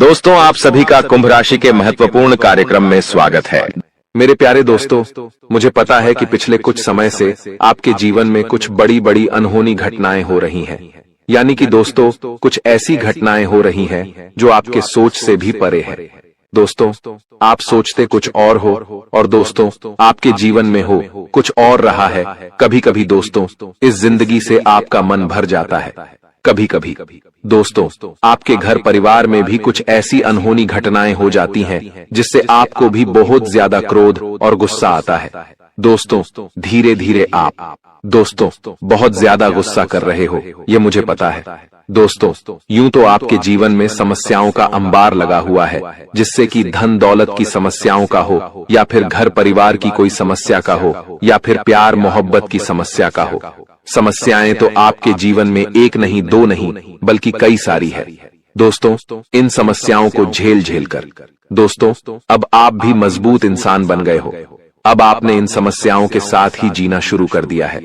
दोस्तों, आप सभी का कुंभ राशि के महत्वपूर्ण कार्यक्रम में स्वागत है। मेरे प्यारे दोस्तों, मुझे पता है कि पिछले कुछ समय से आपके जीवन में कुछ बड़ी बड़ी अनहोनी घटनाएं हो रही हैं। यानी कि दोस्तों, कुछ ऐसी घटनाएं हो रही हैं जो आपके सोच से भी परे है। दोस्तों, आप सोचते कुछ और हो और दोस्तों आपके जीवन में हो कुछ और रहा है। कभी कभी दोस्तों इस जिंदगी से आपका मन भर जाता है। कभी कभी दोस्तों आपके घर परिवार में भी कुछ ऐसी अनहोनी घटनाएं हो जाती हैं जिससे आपको भी बहुत ज्यादा क्रोध और गुस्सा आता है। दोस्तों धीरे धीरे आप दोस्तों बहुत ज्यादा गुस्सा कर रहे हो, ये मुझे पता है। दोस्तों यूं तो आपके जीवन में समस्याओं का अंबार लगा हुआ है, जिससे कि धन दौलत की समस्याओं का हो या फिर घर परिवार की कोई समस्या का हो या फिर प्यार मोहब्बत की समस्या का हो। समस्याएं तो आपके जीवन में एक नहीं दो नहीं बल्कि कई सारी है। दोस्तों इन समस्याओं को झेल झेल कर दोस्तों अब आप भी मजबूत इंसान बन गए हो। अब आपने इन समस्याओं के साथ ही जीना शुरू कर दिया है।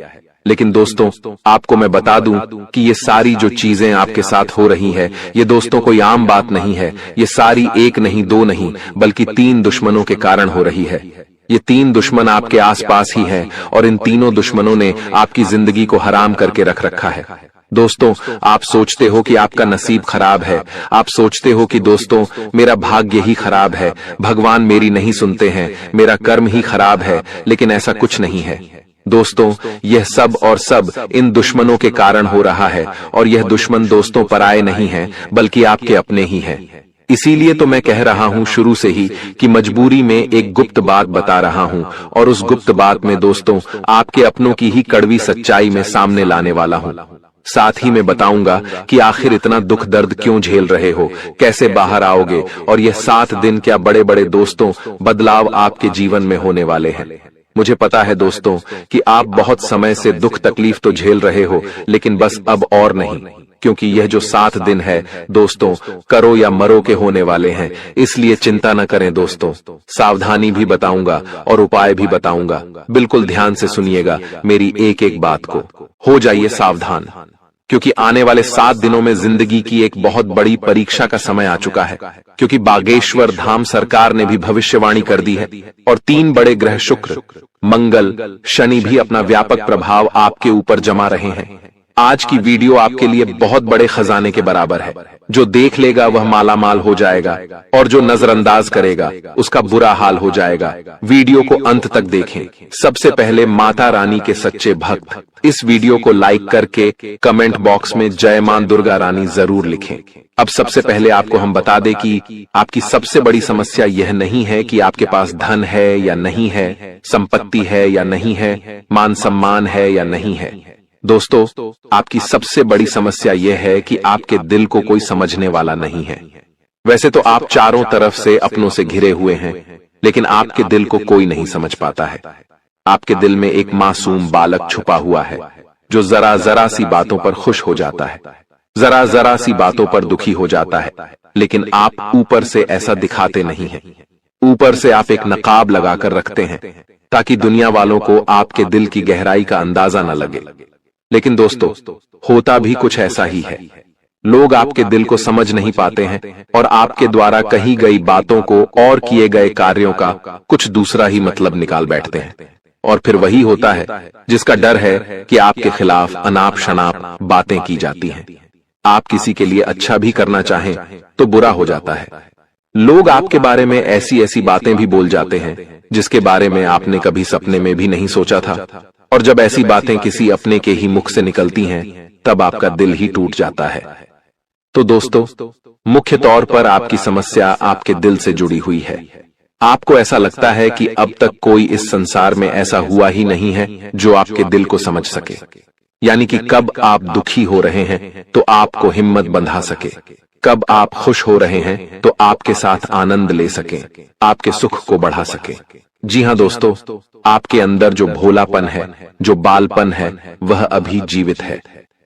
लेकिन दोस्तों आपको मैं बता दूं कि ये सारी जो चीजें आपके साथ हो रही है, ये दोस्तों कोई आम बात नहीं है। ये सारी एक नहीं दो नहीं बल्कि 3 दुश्मनों के कारण हो रही है। ये 3 दुश्मन आपके आसपास ही हैं और इन तीनों दुश्मनों ने आपकी जिंदगी को हराम करके रख रखा है। दोस्तों आप सोचते हो कि आपका नसीब खराब है। आप सोचते हो कि दोस्तों मेरा भाग्य ही खराब है, भगवान मेरी नहीं सुनते हैं, मेरा कर्म ही खराब है। लेकिन ऐसा कुछ नहीं है दोस्तों। यह सब और सब इन दुश्मनों के कारण हो रहा है और यह दुश्मन दोस्तों पराये नहीं है बल्कि आपके अपने ही हैं। इसीलिए तो मैं कह रहा हूं शुरू से ही कि मजबूरी में एक गुप्त बात बता रहा हूं और उस गुप्त बात में दोस्तों आपके अपनों की ही कड़वी सच्चाई में सामने लाने वाला हूं। साथ ही मैं बताऊंगा कि आखिर इतना दुख दर्द क्यों झेल रहे हो, कैसे बाहर आओगे और यह 7 दिन क्या बड़े बड़े दोस्तों बदलाव आपके जीवन में होने वाले हैं। मुझे पता है दोस्तों कि आप बहुत समय से दुख तकलीफ तो झेल रहे हो, लेकिन बस अब और नहीं, क्योंकि यह जो 7 दिन है दोस्तों करो या मरो के होने वाले हैं। इसलिए चिंता न करें दोस्तों, सावधानी भी बताऊंगा और उपाय भी बताऊंगा। बिल्कुल ध्यान से सुनिएगा मेरी एक एक बात को। हो जाइए सावधान, क्योंकि आने वाले 7 दिनों में जिंदगी की एक बहुत बड़ी परीक्षा का समय आ चुका है। क्योंकि बागेश्वर धाम सरकार ने भी भविष्यवाणी कर दी है और 3 बड़े ग्रह शुक्र, मंगल, शनि भी अपना व्यापक प्रभाव आपके ऊपर जमा रहे हैं। आज की वीडियो आपके लिए बहुत बड़े खजाने के बराबर है। जो देख लेगा वह माला माल हो जाएगा और जो नजरअंदाज करेगा उसका बुरा हाल हो जाएगा। वीडियो को अंत तक देखें। सबसे पहले माता रानी के सच्चे भक्त इस वीडियो को लाइक करके कमेंट बॉक्स में जय मां दुर्गा रानी जरूर लिखें। अब सबसे पहले आपको हम बता दें कि आपकी सबसे बड़ी समस्या यह नहीं है कि आपके पास धन है या नहीं है, संपत्ति है या नहीं है, मान सम्मान है या नहीं है। दोस्तों आपकी सबसे बड़ी समस्या यह है कि आपके दिल को कोई समझने वाला नहीं है। वैसे तो आप चारों तरफ से अपनों से घिरे हुए हैं, लेकिन आपके दिल को कोई नहीं समझ पाता है। आपके दिल में एक मासूम बालक छुपा हुआ है जो जरा जरा सी बातों पर खुश हो जाता है, जरा जरा सी बातों पर दुखी हो जाता है। लेकिन आप ऊपर से ऐसा दिखाते नहीं हैं। ऊपर से आप एक नकाब लगाकर रखते हैं ताकि दुनिया वालों को आपके दिल की गहराई का अंदाजा न लगे। लेकिन दोस्तों होता भी कुछ ऐसा ही है। लोग आपके दिल को समझ नहीं पाते हैं और आपके द्वारा कही गई बातों को और किए गए कार्यों का कुछ दूसरा ही मतलब निकाल बैठते हैं। और फिर वही होता है जिसका डर है कि आपके खिलाफ अनाप शनाप बातें की जाती हैं। आप किसी के लिए अच्छा भी करना चाहें तो बुरा हो जाता है। लोग आपके बारे में ऐसी ऐसी बातें भी बोल जाते हैं जिसके बारे में आपने कभी सपने में भी नहीं सोचा था। और जब ऐसी बातें किसी अपने के ही मुख से निकलती हैं तब आपका दिल ही टूट जाता है। तो दोस्तों मुख्य तौर पर आपकी समस्या आपके दिल से जुड़ी हुई है। आपको ऐसा लगता है कि अब तक कोई इस संसार में ऐसा हुआ ही नहीं है जो आपके दिल को समझ सके। यानी कि कब आप दुखी हो रहे हैं तो आपको हिम्मत बंधा सके, कब आप खुश हो रहे हैं तो आपके साथ आनंद ले सके, आपके सुख को बढ़ा सके। जी हाँ दोस्तों, आपके अंदर जो भोलापन है, जो बालपन है, वह अभी जीवित है।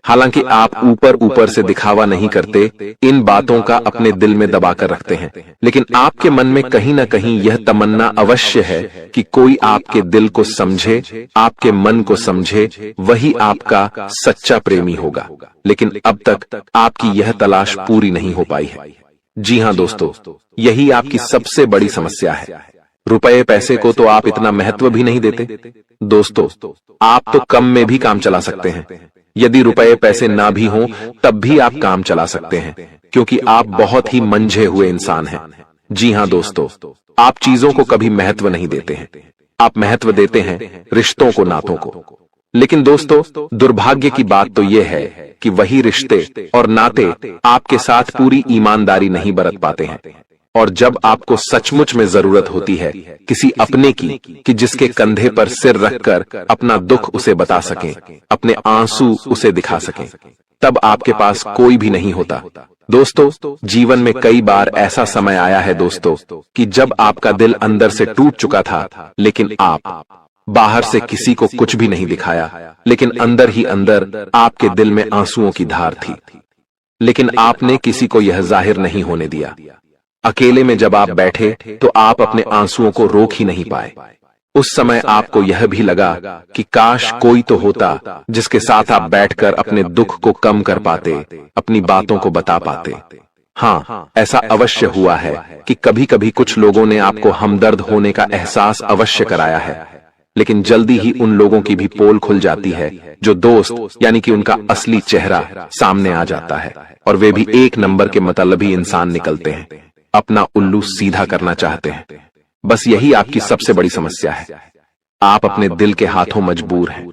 हालांकि आप ऊपर ऊपर से दिखावा नहीं करते, इन बातों का अपने दिल में दबा कर रखते हैं, लेकिन आपके मन में कहीं ना कहीं यह तमन्ना अवश्य है कि कोई आपके दिल को समझे, आपके मन को समझे, वही आपका सच्चा प्रेमी होगा। लेकिन अब तक आपकी यह तलाश पूरी नहीं हो पाई है। जी हाँ दोस्तों, यही आपकी सबसे बड़ी समस्या है। रुपए पैसे को तो आप इतना महत्व भी नहीं देते। दोस्तों, आप तो कम में भी काम चला सकते हैं। यदि रुपए पैसे ना भी हों तब भी आप काम चला सकते हैं, क्योंकि आप बहुत ही मंझे हुए इंसान हैं। जी हाँ दोस्तों, आप चीजों को कभी महत्व नहीं देते हैं। आप महत्व देते हैं रिश्तों को, नातों को। लेकिन दोस्तों, दुर्भाग्य की बात तो यह है कि वही रिश्ते और नाते आपके साथ पूरी ईमानदारी नहीं बरत पाते हैं। और जब आपको सचमुच में जरूरत होती है किसी अपने की, कि जिसके कंधे पर सिर रखकर अपना दुख उसे बता सकें, अपने आंसू उसे दिखा सकें, तब आपके पास कोई भी नहीं होता। दोस्तों, जीवन में कई बार ऐसा समय आया है दोस्तों कि जब आपका दिल अंदर से टूट चुका था, लेकिन आप बाहर से किसी को कुछ भी नहीं दिखाया, लेकिन अंदर ही अंदर आपके दिल में आंसुओं की धार थी। लेकिन आपने किसी को यह जाहिर नहीं होने दिया। अकेले में जब आप बैठे तो आप अपने आंसुओं को रोक ही नहीं पाए। उस समय आपको यह भी लगा कि काश कोई तो होता जिसके साथ आप बैठकर अपने दुख को कम कर पाते, अपनी बातों को बता पाते। हाँ, ऐसा अवश्य हुआ है कि कभी कभी कुछ लोगों ने आपको हमदर्द होने का एहसास अवश्य कराया है, लेकिन जल्दी ही उन लोगों की भी पोल खुल जाती है जो दोस्त यानी कि उनका असली चेहरा सामने आ जाता है, और वे भी एक नंबर के मतलबी इंसान निकलते हैं, अपना उल्लू सीधा करना चाहते हैं। बस यही आपकी सबसे बड़ी समस्या है। आप अपने दिल के हाथों मजबूर हैं।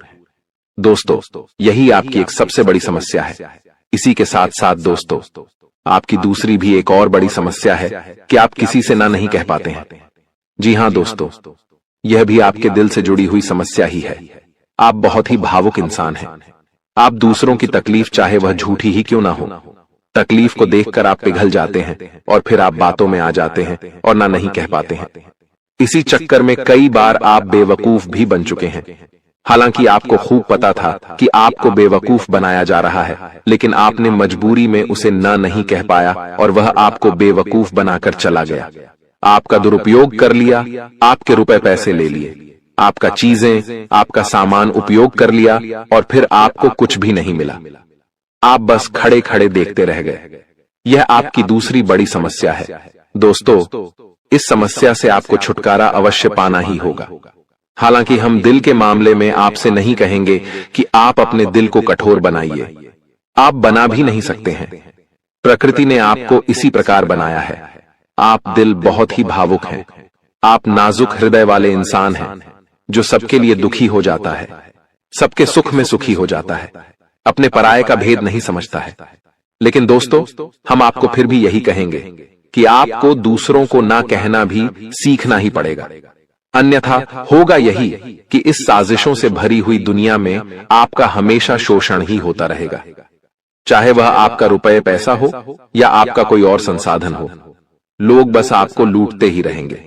दोस्तों, यही आपकी एक सबसे बड़ी समस्या है। इसी के साथ साथ दोस्तों, आपकी दूसरी भी एक और बड़ी समस्या है कि आप किसी से ना नहीं कह पाते हैं। जी हाँ दोस्तों, यह भी आपके दिल से जुड़ी हुई समस्या ही है। आप बहुत ही भावुक इंसान हैं। आप दूसरों की तकलीफ चाहे वह झूठी ही क्यों ना हो, तकलीफ को देखकर आप पिघल जाते हैं और फिर आप बातों में आ जाते हैं और ना नहीं कह पाते हैं। इसी चक्कर में कई बार आप बेवकूफ भी बन चुके हैं। हालांकि आपको खूब पता था कि आपको बेवकूफ बनाया जा रहा है, लेकिन आपने मजबूरी में उसे ना नहीं कह पाया और वह आपको बेवकूफ बनाकर चला गया। आपका दुरुपयोग कर लिया, आपके रुपए पैसे ले लिए, आपका चीजें, आपका सामान उपयोग कर लिया और फिर आपको कुछ भी नहीं मिला। आप बस खड़े खड़े देखते रह गए। यह आपकी दूसरी बड़ी समस्या है। दोस्तों, इस समस्या से आपको छुटकारा अवश्य पाना ही होगा। हालांकि हम दिल के मामले में आपसे नहीं कहेंगे कि आप अपने दिल को कठोर बनाइए। आप बना भी नहीं सकते हैं। प्रकृति ने आपको इसी प्रकार बनाया है। आप दिल बहुत ही भावुक हैं। आप नाजुक हृदय वाले इंसान हैं जो सबके लिए दुखी हो जाता है, सबके सुख में सुखी हो जाता है, अपने पराये का भेद नहीं समझता है। लेकिन दोस्तों, हम आपको फिर भी यही कहेंगे कि आपको दूसरों को ना कहना भी सीखना ही पड़ेगा। अन्यथा होगा यही कि इस साजिशों से भरी हुई दुनिया में आपका हमेशा शोषण ही होता रहेगा, चाहे वह आपका रुपये पैसा हो या आपका कोई और संसाधन हो। लोग बस आपको लूटते ही रहेंगे।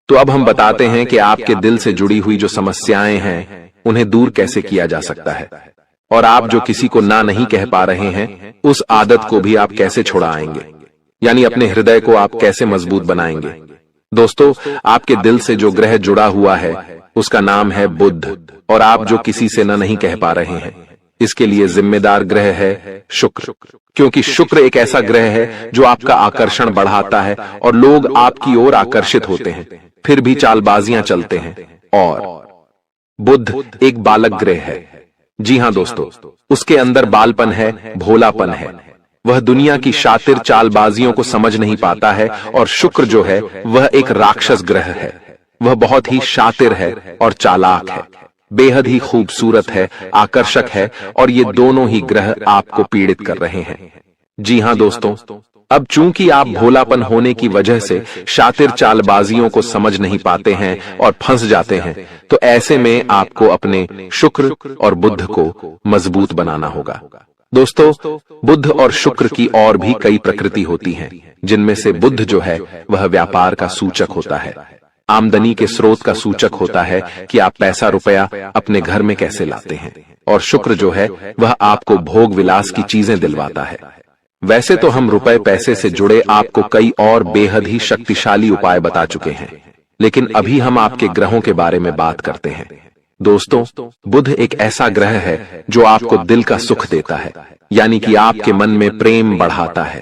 तो अब हम बताते हैं कि आपके दिल से जुड़ी हुई जो समस्याएं हैं उन्हें दूर कैसे किया जा सकता है, और आप जो किसी को ना नहीं कह पा रहे हैं उस आदत को भी आप कैसे छुड़ाएंगे, यानी अपने हृदय को आप कैसे मजबूत बनाएंगे। दोस्तों, आपके दिल से जो ग्रह जुड़ा हुआ है उसका नाम है बुध, और आप जो किसी से ना नहीं कह पा रहे हैं इसके लिए जिम्मेदार ग्रह है शुक्र, क्योंकि शुक्र एक ऐसा ग्रह है जो आपका आकर्षण बढ़ाता है और लोग आपकी ओर आकर्षित होते हैं, फिर भी चालबाजियां चलते हैं। और बुध एक बालक ग्रह है। जी हाँ दोस्तों, उसके अंदर बालपन है, भोलापन है। वह दुनिया की शातिर चालबाजियों को समझ नहीं पाता है। और शुक्र जो है वह एक राक्षस ग्रह है। वह बहुत ही शातिर है और चालाक है, बेहद ही खूबसूरत है, आकर्षक है, और ये दोनों ही ग्रह आपको पीड़ित कर रहे हैं। जी हाँ दोस्तों, अब चूंकि आप भोलापन होने की वजह से शातिर चालबाजियों को समझ नहीं पाते हैं और फंस जाते हैं, तो ऐसे में आपको अपने शुक्र और बुध को मजबूत बनाना होगा। दोस्तों, बुध और शुक्र की और भी कई प्रकृति होती हैं, जिनमें से बुध जो है वह व्यापार का सूचक होता है, आमदनी के स्रोत का सूचक होता है कि आप पैसा रुपया अपने घर में कैसे लाते हैं, और शुक्र जो है वह आपको भोग विलास की चीजें दिलवाता है। वैसे तो हम रुपए पैसे से जुड़े आपको कई और बेहद ही शक्तिशाली उपाय बता चुके हैं, लेकिन अभी हम आपके ग्रहों के बारे में बात करते हैं। दोस्तों, बुध एक ऐसा ग्रह है जो आपको दिल का सुख देता है, यानी कि आपके मन में प्रेम बढ़ाता है।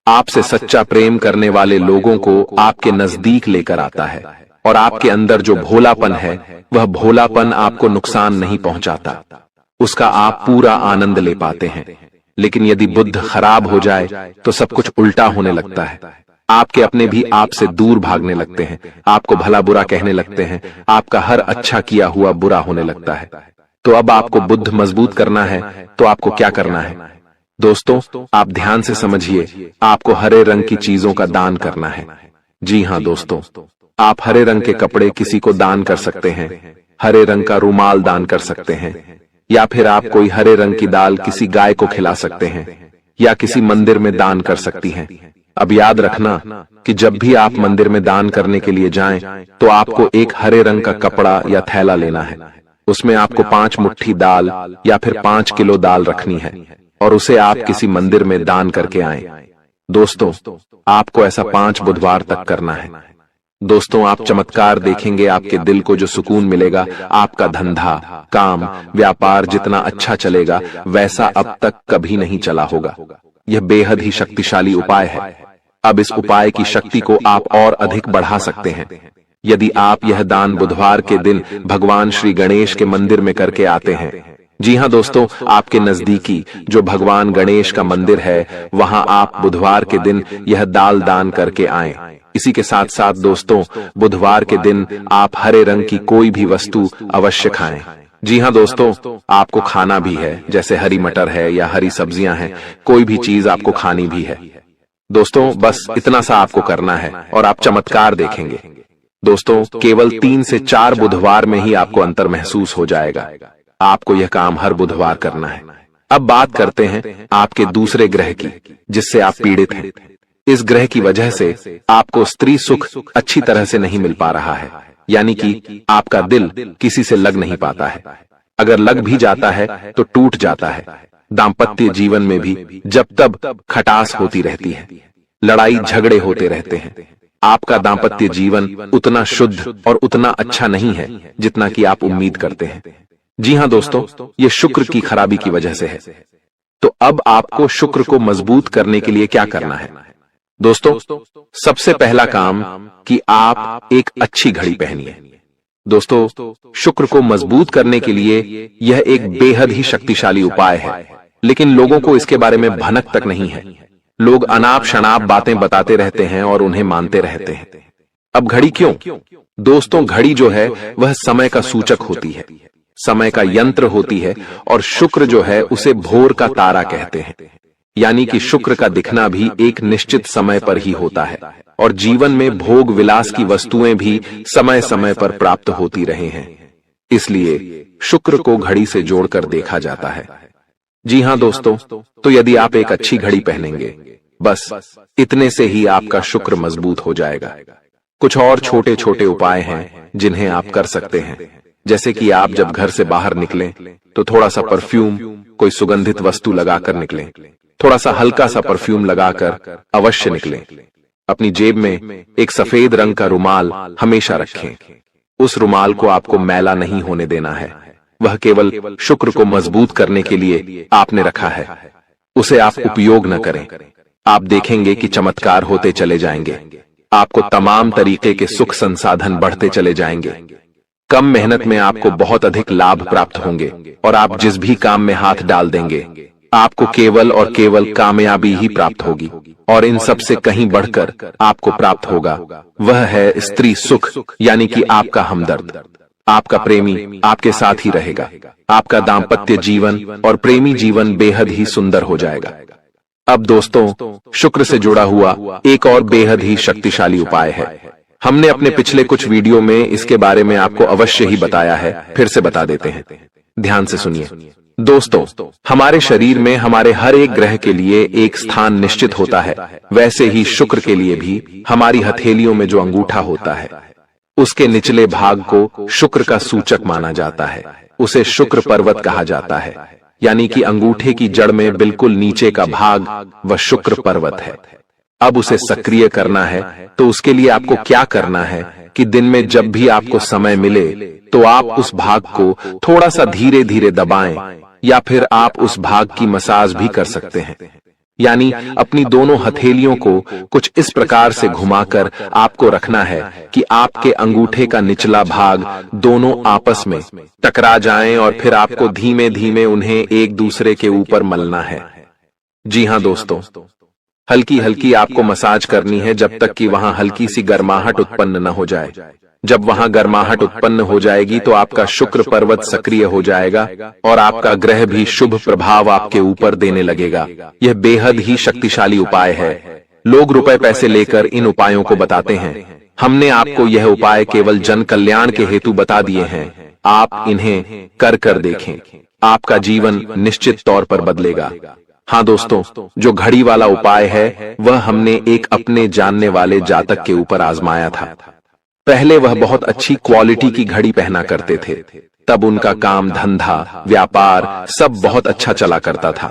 आपसे सच्चा प्रेम करने वाले लोगों को आपके नजदीक लेकर आता है और आपके अंदर जो भोलापन है वह भोलापन आपको नुकसान नहीं पहुंचाता, उसका आप पूरा आनंद ले पाते हैं। लेकिन यदि बुद्ध खराब हो जाए तो सब कुछ उल्टा होने लगता है। आपके अपने भी आपसे दूर भागने लगते हैं, आपको भला बुरा कहने लगते हैं, आपका हर अच्छा किया हुआ बुरा होने लगता है। तो अब आपको बुद्ध मजबूत करना है तो आपको क्या करना है? दोस्तों, आप ध्यान से समझिए, आपको हरे रंग की चीजों का दान करना है। जी हाँ दोस्तों, आप हरे रंग के कपड़े किसी को दान कर सकते हैं, हरे रंग का रुमाल दान कर सकते हैं, या फिर आप कोई हरे रंग की दाल किसी गाय को खिला सकते हैं, या किसी मंदिर में दान कर सकती हैं। अब याद रखना कि जब भी आप मंदिर में दान करने के लिए जाएं, तो आपको एक हरे रंग का कपड़ा या थैला लेना है। उसमें आपको 5 मुट्ठी दाल या फिर 5 किलो दाल रखनी है और उसे आप किसी मंदिर में दान करके आएं। दोस्तों, आपको ऐसा 5 बुधवार तक करना है। दोस्तों, आप चमत्कार देखेंगे, आपके दिल को जो सुकून मिलेगा, आपका धंधा, काम, व्यापार जितना अच्छा चलेगा वैसा अब तक कभी नहीं चला होगा। यह बेहद ही शक्तिशाली उपाय है। अब इस उपाय की शक्ति को आप और अधिक बढ़ा सकते हैं यदि आप यह दान बुधवार के दिन भगवान श्री गणेश के मंदिर में करके आते हैं। जी हाँ दोस्तों, आपके नजदीकी जो भगवान गणेश का मंदिर है वहां आप बुधवार के दिन यह दाल दान करके आएं। इसी के साथ साथ दोस्तों, बुधवार के दिन आप हरे रंग की कोई भी वस्तु अवश्य खाएं। जी हाँ दोस्तों, आपको खाना भी है, जैसे हरी मटर है या हरी सब्जियां हैं, कोई भी चीज आपको खानी भी है। दोस्तों, बस इतना सा आपको करना है और आप चमत्कार देखेंगे। दोस्तों, केवल 3 से 4 बुधवार में ही आपको अंतर महसूस हो जाएगा। आपको यह काम हर बुधवार करना है। अब बात करते हैं आपके दूसरे ग्रह की, जिससे आप पीड़ित हैं। इस ग्रह की वजह से आपको स्त्री सुख अच्छी तरह से नहीं मिल पा रहा है, यानी कि आपका दिल किसी से लग नहीं पाता है। अगर लग भी जाता है तो टूट जाता है। दाम्पत्य जीवन में भी जब तब खटास होती रहती है, लड़ाई झगड़े होते रहते हैं। आपका दाम्पत्य जीवन उतना शुद्ध और उतना अच्छा नहीं है जितना कि आप उम्मीद करते हैं। जी हाँ दोस्तों, ये शुक्र की खराबी की वजह से है। तो अब आपको शुक्र को मजबूत करने के लिए क्या करना है? दोस्तों, सबसे पहला काम कि आप एक अच्छी घड़ी पहनिए। दोस्तों, शुक्र को मजबूत करने के लिए यह एक बेहद ही शक्तिशाली उपाय है, लेकिन लोगों को इसके बारे में भनक तक नहीं है। लोग अनाप शनाप बातें बताते रहते हैं और उन्हें मानते रहते हैं। अब घड़ी क्यों? दोस्तों, घड़ी जो है वह समय का सूचक होती है, समय का यंत्र होती है, और शुक्र जो है उसे भोर का तारा कहते हैं। यानी कि शुक्र का दिखना भी एक निश्चित समय पर ही होता है, और जीवन में भोग विलास की वस्तुएं भी समय समय पर प्राप्त होती रहे हैं। इसलिए शुक्र को घड़ी से जोड़कर देखा जाता है। जी हाँ दोस्तों, तो यदि आप एक अच्छी घड़ी पहनेंगे, बस इतने से ही आपका शुक्र मजबूत हो जाएगा। कुछ और छोटे छोटे उपाय हैं जिन्हें आप कर सकते हैं, जैसे कि आप जब घर से बाहर निकलें तो थोड़ा सा परफ्यूम, कोई सुगंधित वस्तु लगाकर निकलें। थोड़ा सा हल्का सा परफ्यूम लगाकर अवश्य निकलें। अपनी जेब में एक सफेद रंग का रुमाल हमेशा रखें। उस रुमाल को आपको मैला नहीं होने देना है, वह केवल शुक्र को मजबूत करने के लिए आपने रखा है। उसे आप उपयोग न करें। आप देखेंगे कि चमत्कार होते चले जाएंगे। आपको तमाम तरीके के सुख संसाधन बढ़ते चले जाएंगे। कम मेहनत में आपको बहुत अधिक लाभ प्राप्त होंगे, और आप जिस भी काम में हाथ डाल देंगे आपको केवल और केवल कामयाबी ही प्राप्त होगी। और इन सब से कहीं बढ़कर आपको प्राप्त होगा, वह है स्त्री सुख, यानी कि आपका हमदर्द। आपका प्रेमी आपके साथ ही रहेगा। आपका दाम्पत्य जीवन और प्रेमी जीवन बेहद ही सुंदर हो जाएगा। अब दोस्तों, शुक्र से जुड़ा हुआ एक और बेहद ही शक्तिशाली उपाय है। हमने अपने पिछले कुछ वीडियो में इसके बारे में आपको अवश्य ही बताया है, फिर से बता देते हैं। ध्यान से सुनिए। दोस्तों, हमारे शरीर में हमारे हर एक ग्रह के लिए एक स्थान निश्चित होता है। वैसे ही शुक्र के लिए भी हमारी हथेलियों में जो अंगूठा होता है, उसके निचले भाग को शुक्र का सूचक माना जाता है। उसे शुक्र पर्वत कहा जाता है, यानी कि अंगूठे की जड़ में बिल्कुल नीचे का भाग वह शुक्र पर्वत है। अब उसे सक्रिय करना है, तो उसके लिए आपको क्या करना है कि दिन में जब भी आपको समय मिले तो आप उस भाग को थोड़ा सा धीरे धीरे दबाएं, या फिर आप उस भाग की मसाज भी कर सकते हैं। यानी अपनी दोनों हथेलियों को कुछ इस प्रकार से घुमाकर आपको रखना है कि आपके अंगूठे का निचला भाग दोनों आपस में टकरा जाएं और फिर आपको धीमे धीमे उन्हें एक दूसरे के ऊपर मलना है। जी हां दोस्तों, हल्की हल्की आपको मसाज करनी है जब तक कि वहां हल्की सी गर्माहट उत्पन्न न हो जाए। जब वहां गर्माहट उत्पन्न हो जाएगी तो आपका शुक्र पर्वत सक्रिय हो जाएगा और आपका ग्रह भी शुभ प्रभाव आपके ऊपर देने लगेगा। यह बेहद ही शक्तिशाली उपाय है। लोग रुपए पैसे लेकर इन उपायों को बताते हैं। हमने आपको यह उपाय केवल जन कल्याण के हेतु बता दिए हैं। आप इन्हें कर देखें, आपका जीवन निश्चित तौर पर बदलेगा। हाँ दोस्तों, जो घड़ी वाला उपाय है वह हमने एक अपने जानने वाले जातक के ऊपर आजमाया था। पहले वह बहुत अच्छी क्वालिटी की घड़ी पहना करते थे, तब उनका काम धंधा व्यापार सब बहुत अच्छा चला करता था।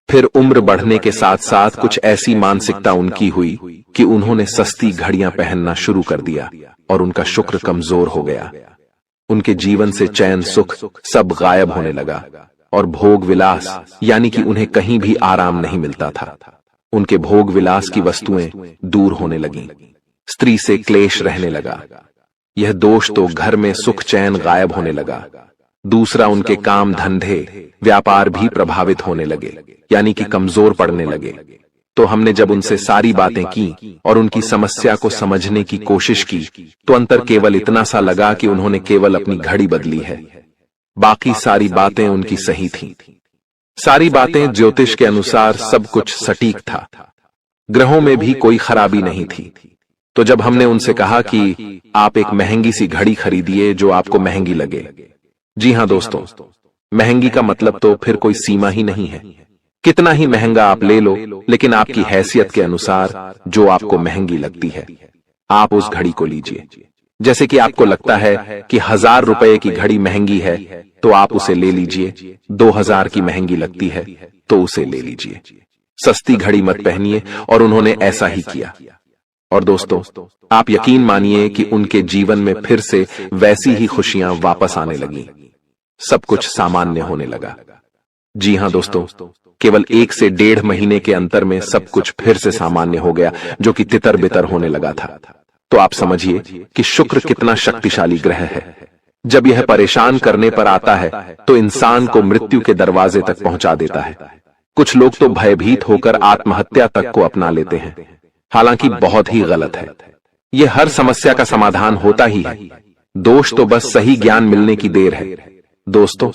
फिर उम्र बढ़ने के साथ साथ कुछ ऐसी मानसिकता उनकी हुई कि उन्होंने सस्ती घड़ियां पहनना शुरू कर दिया और उनका शुक्र कमजोर हो गया। उनके जीवन से चैन सुख सब गायब होने लगा और भोग विलास यानी कि उन्हें कहीं भी आराम नहीं मिलता था। उनके भोग विलास की वस्तुएं दूर होने लगीं। स्त्री से क्लेश रहने लगा। यह दोष तो घर में सुख चैन गायब होने लगा। दूसरा, उनके काम धंधे व्यापार भी प्रभावित होने लगे यानी कि कमजोर पड़ने लगे। तो हमने जब उनसे सारी बातें की और उनकी समस्या को समझने की कोशिश की तो अंतर केवल इतना सा लगा कि उन्होंने केवल अपनी घड़ी बदली है, बाकी सारी बातें उनकी सही थीं। सारी बातें ज्योतिष के अनुसार सब कुछ सटीक था, ग्रहों में भी कोई खराबी नहीं थी। तो जब हमने उनसे कहा कि आप एक महंगी सी घड़ी खरीदिए जो आपको महंगी लगे। जी हां दोस्तों, महंगी का मतलब तो फिर कोई सीमा ही नहीं है। कितना ही महंगा आप ले लो, लेकिन आपकी हैसियत के अनुसार जो आपको महंगी लगती है आप उस घड़ी को लीजिए। जैसे कि आपको लगता है कि 1000 रुपए की घड़ी महंगी है तो आप उसे ले लीजिए। 2000 की महंगी लगती है तो उसे ले लीजिए। सस्ती घड़ी मत पहनिए। और उन्होंने ऐसा ही किया। और दोस्तों, आप यकीन मानिए कि उनके जीवन में फिर से वैसी ही खुशियां वापस आने लगी। सब कुछ सामान्य होने लगा। जी हां दोस्तों, केवल 1 से 1.5 महीने के अंतर में सब कुछ फिर से सामान्य हो गया, जो कि तितर बितर होने लगा था। तो आप समझिए कि शुक्र कितना शक्तिशाली ग्रह है। जब यह परेशान करने पर आता है तो इंसान को मृत्यु के दरवाजे तक पहुंचा देता है। कुछ लोग तो भयभीत होकर आत्महत्या तक को अपना लेते हैं, हालांकि बहुत ही गलत है। यह हर समस्या का समाधान होता ही है। दोष तो बस सही ज्ञान मिलने की देर है। दोस्तों,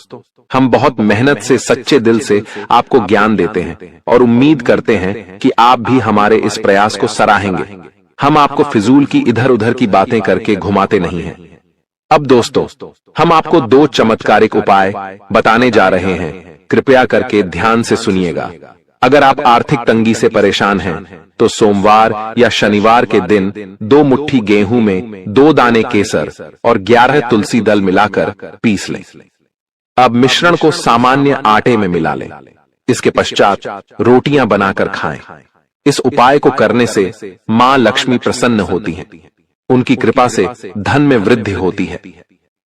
हम बहुत मेहनत से सच्चे दिल से आपको ज्ञान देते हैं और उम्मीद करते हैं कि आप भी हमारे इस प्रयास को सराहेंगे। हम आपको फिजूल की इधर उधर की बातें करके घुमाते नहीं हैं। अब दोस्तों, हम आपको 2 चमत्कारिक उपाय बताने जा रहे हैं। कृपया करके ध्यान से सुनिएगा। अगर आप आर्थिक तंगी से परेशान हैं तो सोमवार या शनिवार के दिन 2 मुट्ठी गेहूं में 2 दाने केसर और 11 तुलसी दल मिलाकर पीस लें। अब मिश्रण को सामान्य आटे में मिला लें। इसके पश्चात रोटियां बनाकर खाएं। इस उपाय को करने से मां लक्ष्मी प्रसन्न होती हैं। उनकी कृपा से धन में वृद्धि होती है।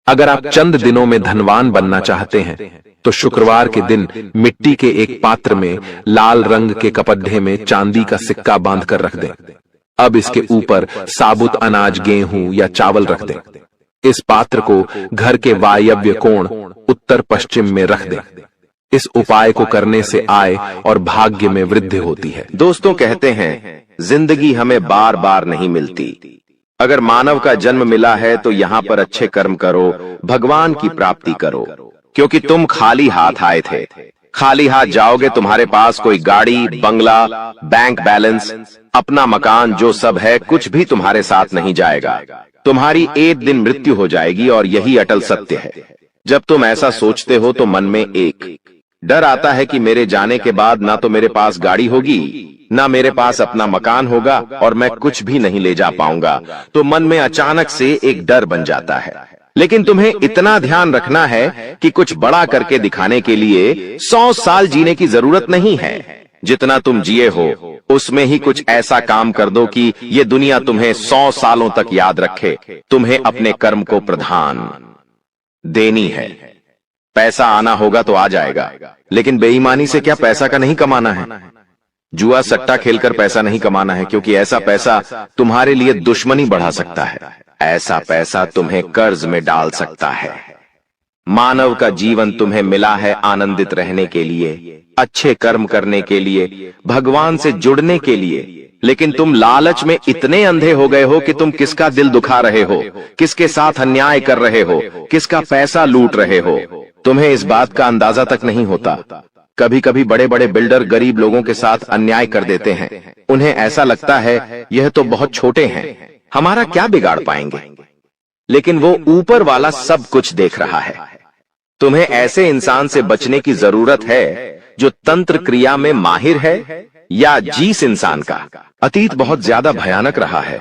अगर आप चंद दिनों में धनवान बनना चाहते हैं तो शुक्रवार के दिन मिट्टी के एक पात्र में लाल रंग के कपड्ढे में चांदी का सिक्का बांधकर रख दें। अब इसके ऊपर साबुत अनाज गेहूं या चावल रख दें। इस पात्र को घर के वायव्य कोण उत्तर पश्चिम में रख दें। इस उपाय को करने से आय और भाग्य में वृद्धि होती है। दोस्तों, कहते हैं जिंदगी हमें बार बार नहीं मिलती। अगर मानव का जन्म मिला है तो यहाँ पर अच्छे कर्म करो, भगवान की प्राप्ति करो, क्योंकि तुम खाली हाथ आए थे। खाली हाथ जाओगे, तुम्हारे पास कोई गाड़ी, बंगला, बैंक बैलेंस, अपना मकान जो सब है कुछ भी तुम्हारे साथ नहीं जाएगा। तुम्हारी एक दिन मृत्यु हो जाएगी और यही अटल सत्य है। जब तुम ऐसा सोचते हो तो मन में एक डर आता है कि मेरे जाने के बाद ना तो मेरे पास गाड़ी होगी, ना मेरे पास अपना मकान होगा और मैं कुछ भी नहीं ले जा पाऊंगा। तो मन में अचानक से एक डर बन जाता है। लेकिन तुम्हें इतना ध्यान रखना है कि कुछ बड़ा करके दिखाने के लिए 100 साल जीने की जरूरत नहीं है। जितना तुम जिए हो उसमें ही कुछ ऐसा काम कर दो कि ये दुनिया तुम्हें 100 सालों तक याद रखे। तुम्हें अपने कर्म को प्रधान देनी है। पैसा आना होगा तो आ जाएगा, लेकिन बेईमानी से क्या पैसा का नहीं कमाना है। जुआ सट्टा खेलकर पैसा नहीं कमाना है, क्योंकि ऐसा पैसा तुम्हारे लिए दुश्मनी बढ़ा सकता है। ऐसा पैसा तुम्हें कर्ज में डाल सकता है। मानव का जीवन तुम्हें मिला है आनंदित रहने के लिए, अच्छे कर्म करने के लिए, भगवान से जुड़ने के लिए, लेकिन तुम लालच में इतने अंधे हो गए हो कि तुम किसका दिल दुखा रहे हो, किसके साथ अन्याय कर रहे हो, किसका पैसा लूट रहे हो, तुम्हें इस बात का अंदाजा तक नहीं होता। कभी कभी बड़े बड़े बिल्डर गरीब लोगों के साथ अन्याय कर देते हैं। उन्हें ऐसा लगता है यह तो बहुत छोटे हैं, हमारा क्या बिगाड़ पाएंगे, लेकिन वो ऊपर वाला सब कुछ देख रहा है। तुम्हें ऐसे इंसान से बचने की जरूरत है जो तंत्र क्रिया में माहिर है, या जिस इंसान का अतीत बहुत ज्यादा भयानक रहा है,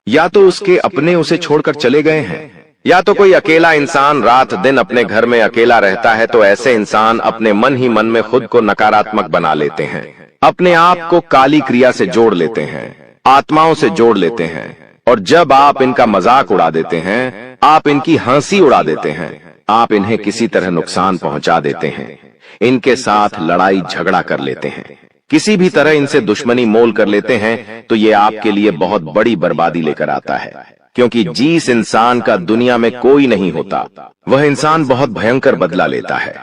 या तो उसके अपने उसे छोड़कर चले गए हैं, या तो कोई अकेला इंसान रात दिन अपने घर में अकेला रहता है। तो ऐसे इंसान अपने मन ही मन में खुद को नकारात्मक बना लेते हैं, अपने आप को काली क्रिया से जोड़ लेते हैं, आत्माओं से जोड़ लेते हैं, और जब आप इनका मजाक उड़ा देते हैं, आप इनकी हंसी उड़ा देते हैं, आप इन्हें किसी तरह नुकसान पहुंचा देते हैं, इनके साथ लड़ाई झगड़ा कर लेते हैं, किसी भी तरह इनसे दुश्मनी मोल कर लेते हैं, तो ये आपके लिए बहुत बड़ी बर्बादी लेकर आता है। क्योंकि जिस इंसान का दुनिया में कोई नहीं होता, वह इंसान बहुत भयंकर बदला लेता है।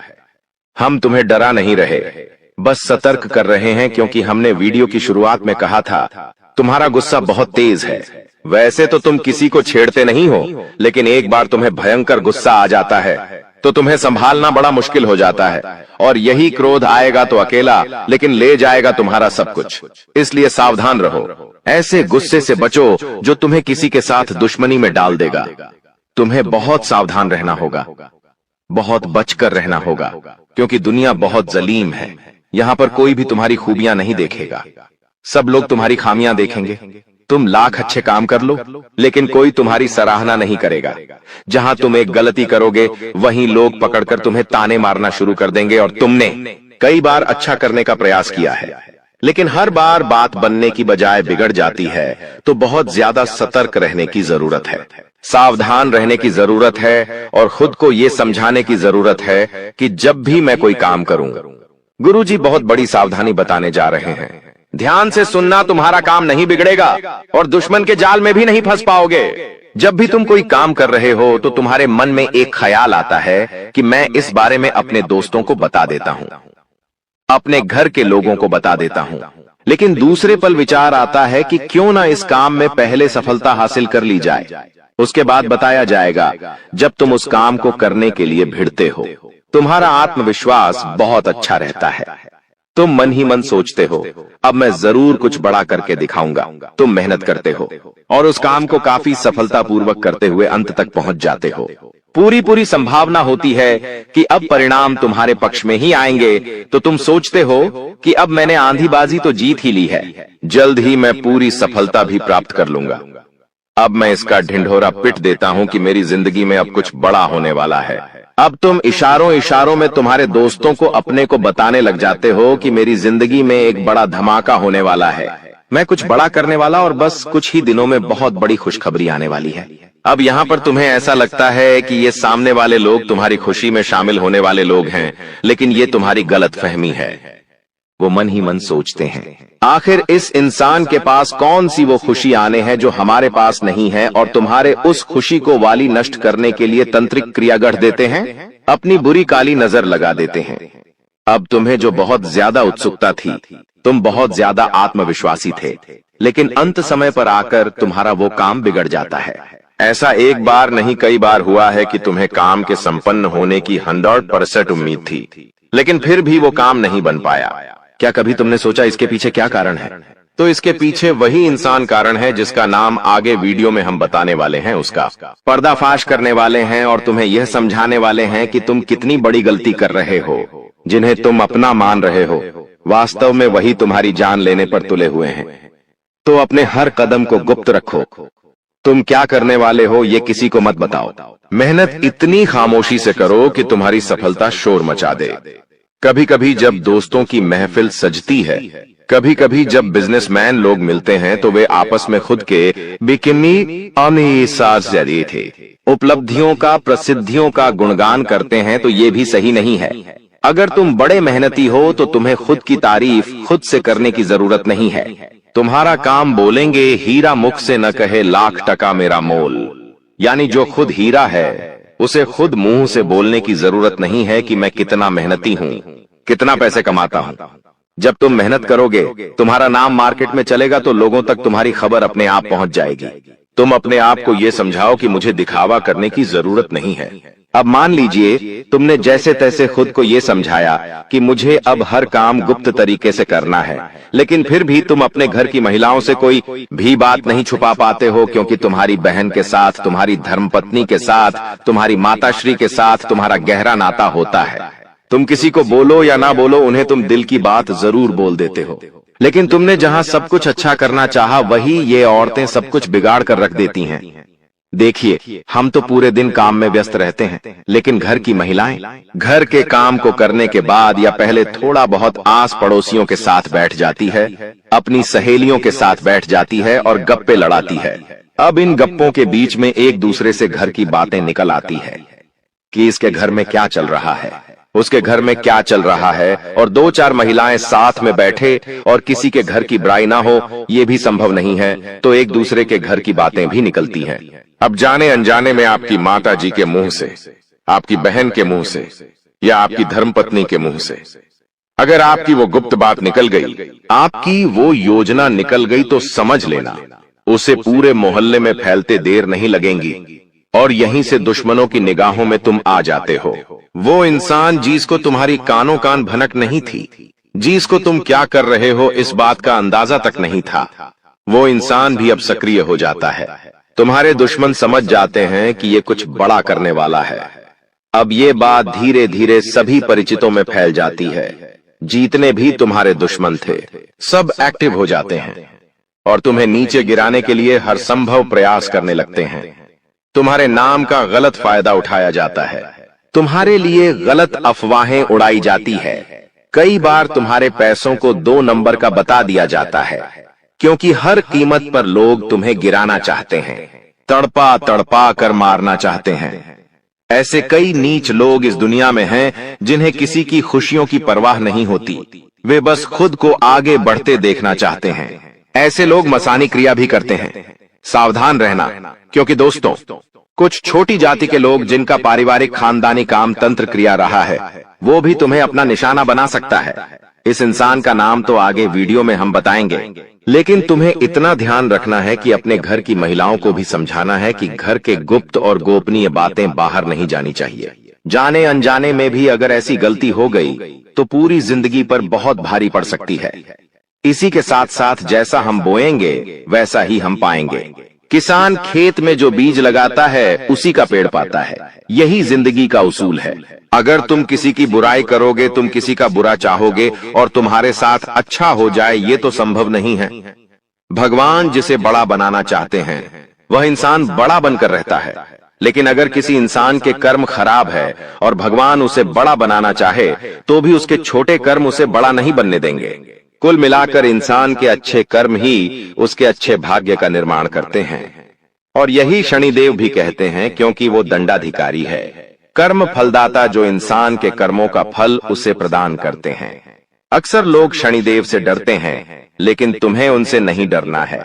हम तुम्हें डरा नहीं रहे, बस सतर्क कर रहे हैं, क्योंकि हमने वीडियो की शुरुआत में कहा था तुम्हारा गुस्सा बहुत तेज है। वैसे तो तुम किसी को छेड़ते नहीं हो, लेकिन एक बार तुम्हें भयंकर गुस्सा आ जाता है तो तुम्हें संभालना बड़ा मुश्किल हो जाता है, और यही क्रोध आएगा तो अकेला, लेकिन ले जाएगा तुम्हारा सब कुछ। इसलिए सावधान रहो, ऐसे गुस्से से बचो जो तुम्हें किसी के साथ दुश्मनी में डाल देगा। तुम्हें बहुत सावधान रहना होगा, बहुत बचकर रहना होगा, क्योंकि दुनिया बहुत जलीम है। यहाँ पर कोई भी तुम्हारी खूबियां नहीं देखेगा, सब लोग तुम्हारी खामियां देखेंगे। तुम लाख अच्छे काम कर लो, लेकिन कोई तुम्हारी सराहना नहीं करेगा। जहां तुम एक गलती करोगे, वहीं लोग पकड़कर तुम्हें ताने मारना शुरू कर देंगे, और तुमने कई बार अच्छा करने का प्रयास किया है, लेकिन हर बार बात बनने की बजाय बिगड़ जाती है। तो बहुत ज्यादा सतर्क रहने की जरूरत है, सावधान रहने की जरूरत है, और खुद को ये समझाने की जरूरत है कि जब भी मैं कोई काम करूं, गुरुजी बहुत बड़ी सावधानी बताने जा रहे हैं। ध्यान से सुनना, तुम्हारा काम नहीं बिगड़ेगा और दुश्मन के जाल में भी नहीं फंस पाओगे। जब भी तुम कोई काम कर रहे हो, तो तुम्हारे मन में एक ख्याल आता है कि मैं इस बारे में अपने दोस्तों को बता देता हूं, अपने घर के लोगों को बता देता हूं, लेकिन दूसरे पल विचार आता है कि क्यों ना इस काम में पहले सफलता हासिल कर ली जाए, उसके बाद बताया जाएगा। जब तुम उस काम को करने के लिए भिड़ते हो, तुम्हारा आत्मविश्वास बहुत अच्छा रहता है। तुम मन ही मन सोचते हो, अब मैं जरूर कुछ बड़ा करके दिखाऊंगा। तुम मेहनत करते हो और उस काम को काफी सफलतापूर्वक करते हुए अंत तक पहुंच जाते हो। पूरी संभावना होती है कि अब परिणाम तुम्हारे पक्ष में ही आएंगे, तो तुम सोचते हो कि अब मैंने आंधीबाजी तो जीत ही ली है, जल्द ही मैं पूरी सफलता भी प्राप्त कर लूंगा। अब मैं इसका ढिंढोरा पिट देता हूं कि मेरी जिंदगी में अब कुछ बड़ा होने वाला है। अब तुम इशारों में तुम्हारे दोस्तों को अपने को बताने लग जाते हो कि मेरी जिंदगी में एक बड़ा धमाका होने वाला है, मैं कुछ बड़ा करने वाला, और बस कुछ ही दिनों में बहुत बड़ी खुशखबरी आने वाली है। अब यहाँ पर तुम्हें ऐसा लगता है कि ये सामने वाले लोग तुम्हारी खुशी में शामिल होने वाले लोग हैं, लेकिन ये तुम्हारी गलतफहमी है। वो मन ही मन सोचते हैं, आखिर इस इंसान के पास कौन सी वो खुशी आने हैं जो हमारे पास नहीं है, और तुम्हारे उस खुशी को वाली नष्ट करने के लिए तंत्रिक क्रिया गढ़ देते हैं, अपनी बुरी काली नजर लगा देते हैं। अब तुम्हें जो बहुत ज्यादा उत्सुकता थी, तुम बहुत ज्यादा आत्मविश्वासी थे, लेकिन अंत समय पर आकर तुम्हारा वो काम बिगड़ जाता है। ऐसा एक बार नहीं कई बार हुआ है कि तुम्हें काम के संपन्न होने की 100% उम्मीद थी, लेकिन फिर भी वो काम नहीं बन पाया। क्या कभी तुमने सोचा इसके पीछे क्या कारण है? तो इसके पीछे वही इंसान कारण है जिसका नाम आगे वीडियो में हम बताने वाले हैं। उसका पर्दाफाश करने वाले हैं और तुम्हें यह समझाने वाले हैं कि तुम कितनी बड़ी गलती कर रहे हो। जिन्हें तुम अपना मान रहे हो, वास्तव में वही तुम्हारी जान लेने पर तुले हुए हैं। तो अपने हर कदम को गुप्त रखो। तुम क्या करने वाले हो ये किसी को मत बताओ। मेहनत इतनी खामोशी से करो कि तुम्हारी सफलता शोर मचा दे। कभी कभी जब दोस्तों की महफिल सजती है, कभी कभी जब बिजनेसमैन लोग मिलते हैं, तो वे आपस में खुद के उपलब्धियों का, प्रसिद्धियों का गुणगान करते हैं, तो ये भी सही नहीं है। अगर तुम बड़े मेहनती हो तो तुम्हें खुद की तारीफ खुद से करने की जरूरत नहीं है। तुम्हारा काम बोलेंगे हीरा मुख से न कहे लाख टका मेरा मोल। यानी जो खुद हीरा है उसे खुद मुंह से बोलने की जरूरत नहीं है कि मैं कितना मेहनती हूँ, कितना पैसे कमाता हूँ। जब तुम मेहनत करोगे, तुम्हारा नाम मार्केट में चलेगा तो लोगों तक तुम्हारी खबर अपने आप पहुंच जाएगी। तुम अपने आप को ये समझाओ कि मुझे दिखावा करने की जरूरत नहीं है। अब मान लीजिए तुमने जैसे तैसे खुद को ये समझाया कि मुझे अब हर काम गुप्त तरीके से करना है, लेकिन फिर भी तुम अपने घर की महिलाओं से कोई भी बात नहीं छुपा पाते हो, क्योंकि तुम्हारी बहन के साथ, तुम्हारी धर्मपत्नी के साथ, तुम्हारी माताश्री के साथ तुम्हारा गहरा नाता होता है। तुम किसी को बोलो या ना बोलो, उन्हें तुम दिल की बात जरूर बोल देते हो। लेकिन तुमने जहां सब कुछ अच्छा करना चाहा, वही ये औरतें सब कुछ बिगाड़ कर रख देती हैं। देखिए, हम तो पूरे दिन काम में व्यस्त रहते हैं, लेकिन घर की महिलाएं घर के काम को करने के बाद या पहले थोड़ा बहुत आस पड़ोसियों के साथ बैठ जाती है, अपनी सहेलियों के साथ बैठ जाती है और गप्पे लड़ाती है। अब इन गप्पों के बीच में एक दूसरे से घर की बातें निकल आती है कि इसके घर में क्या चल रहा है, उसके घर में क्या चल रहा है, और दो चार महिलाएं साथ में बैठे और किसी के घर की बुराई ना हो, ये भी संभव नहीं है, तो एक दूसरे के घर की बातें भी निकलती हैं। अब जाने अनजाने में आपकी माता जी के मुंह से, आपकी बहन के मुंह से या आपकी धर्मपत्नी के मुंह से अगर आपकी वो गुप्त बात निकल गई, आपकी वो योजना निकल गई, तो समझ लेना उसे पूरे मोहल्ले में फैलते देर नहीं लगेंगी और यहीं से दुश्मनों की निगाहों में तुम आ जाते हो। वो इंसान जिसको तुम्हारी कानों कान भनक नहीं थी, जिसको तुम क्या कर रहे हो इस बात का अंदाजा तक नहीं था, वो इंसान भी अब सक्रिय हो जाता है। तुम्हारे दुश्मन समझ जाते हैं कि ये कुछ बड़ा करने वाला है। अब ये बात धीरे धीरे सभी परिचितों में फैल जाती है। जितने भी तुम्हारे दुश्मन थे सब एक्टिव हो जाते हैं और तुम्हें नीचे गिराने के लिए हर संभव प्रयास करने लगते हैं। तुम्हारे नाम का गलत फायदा उठाया जाता है, तुम्हारे लिए गलत अफवाहें उड़ाई जाती है। कई बार तुम्हारे पैसों को 2 नंबर का बता दिया जाता है, क्योंकि हर कीमत पर लोग तुम्हें गिराना चाहते हैं, तड़पा तड़पा कर मारना चाहते हैं। ऐसे कई नीच लोग इस दुनिया में हैं जिन्हें किसी की खुशियों की परवाह नहीं होती, वे बस खुद को आगे बढ़ते देखना चाहते हैं। ऐसे लोग मसानी क्रिया भी करते हैं। सावधान रहना, क्योंकि दोस्तों, कुछ छोटी जाति के लोग जिनका पारिवारिक खानदानी काम तंत्र क्रिया रहा है, वो भी तुम्हें अपना निशाना बना सकता है। इस इंसान का नाम तो आगे वीडियो में हम बताएंगे, लेकिन तुम्हें इतना ध्यान रखना है कि अपने घर की महिलाओं को भी समझाना है कि घर के गुप्त और गोपनीय बातें बाहर नहीं जानी चाहिए। जाने अनजाने में भी अगर ऐसी गलती हो गई तो पूरी जिंदगी पर बहुत भारी पड़ सकती है। इसी के साथ साथ जैसा हम बोएंगे वैसा ही हम पाएंगे। किसान खेत में जो बीज लगाता है उसी का पेड़ पाता है, यही जिंदगी का उसूल है। अगर तुम किसी की बुराई करोगे, तुम किसी का बुरा चाहोगे और तुम्हारे साथ अच्छा हो जाए, ये तो संभव नहीं है। भगवान जिसे बड़ा बनाना चाहते हैं वह इंसान बड़ा बनकर रहता है, लेकिन अगर किसी इंसान के कर्म खराब है और भगवान उसे बड़ा बनाना चाहे तो भी उसके छोटे कर्म उसे बड़ा नहीं बनने देंगे। कुल मिलाकर इंसान के अच्छे कर्म ही उसके अच्छे भाग्य का निर्माण करते हैं, और यही शनिदेव भी कहते हैं, क्योंकि वो दंडाधिकारी है, कर्म फलदाता, जो इंसान के कर्मों का फल उसे प्रदान करते हैं। अक्सर लोग शनिदेव से डरते हैं, लेकिन तुम्हें उनसे नहीं डरना है,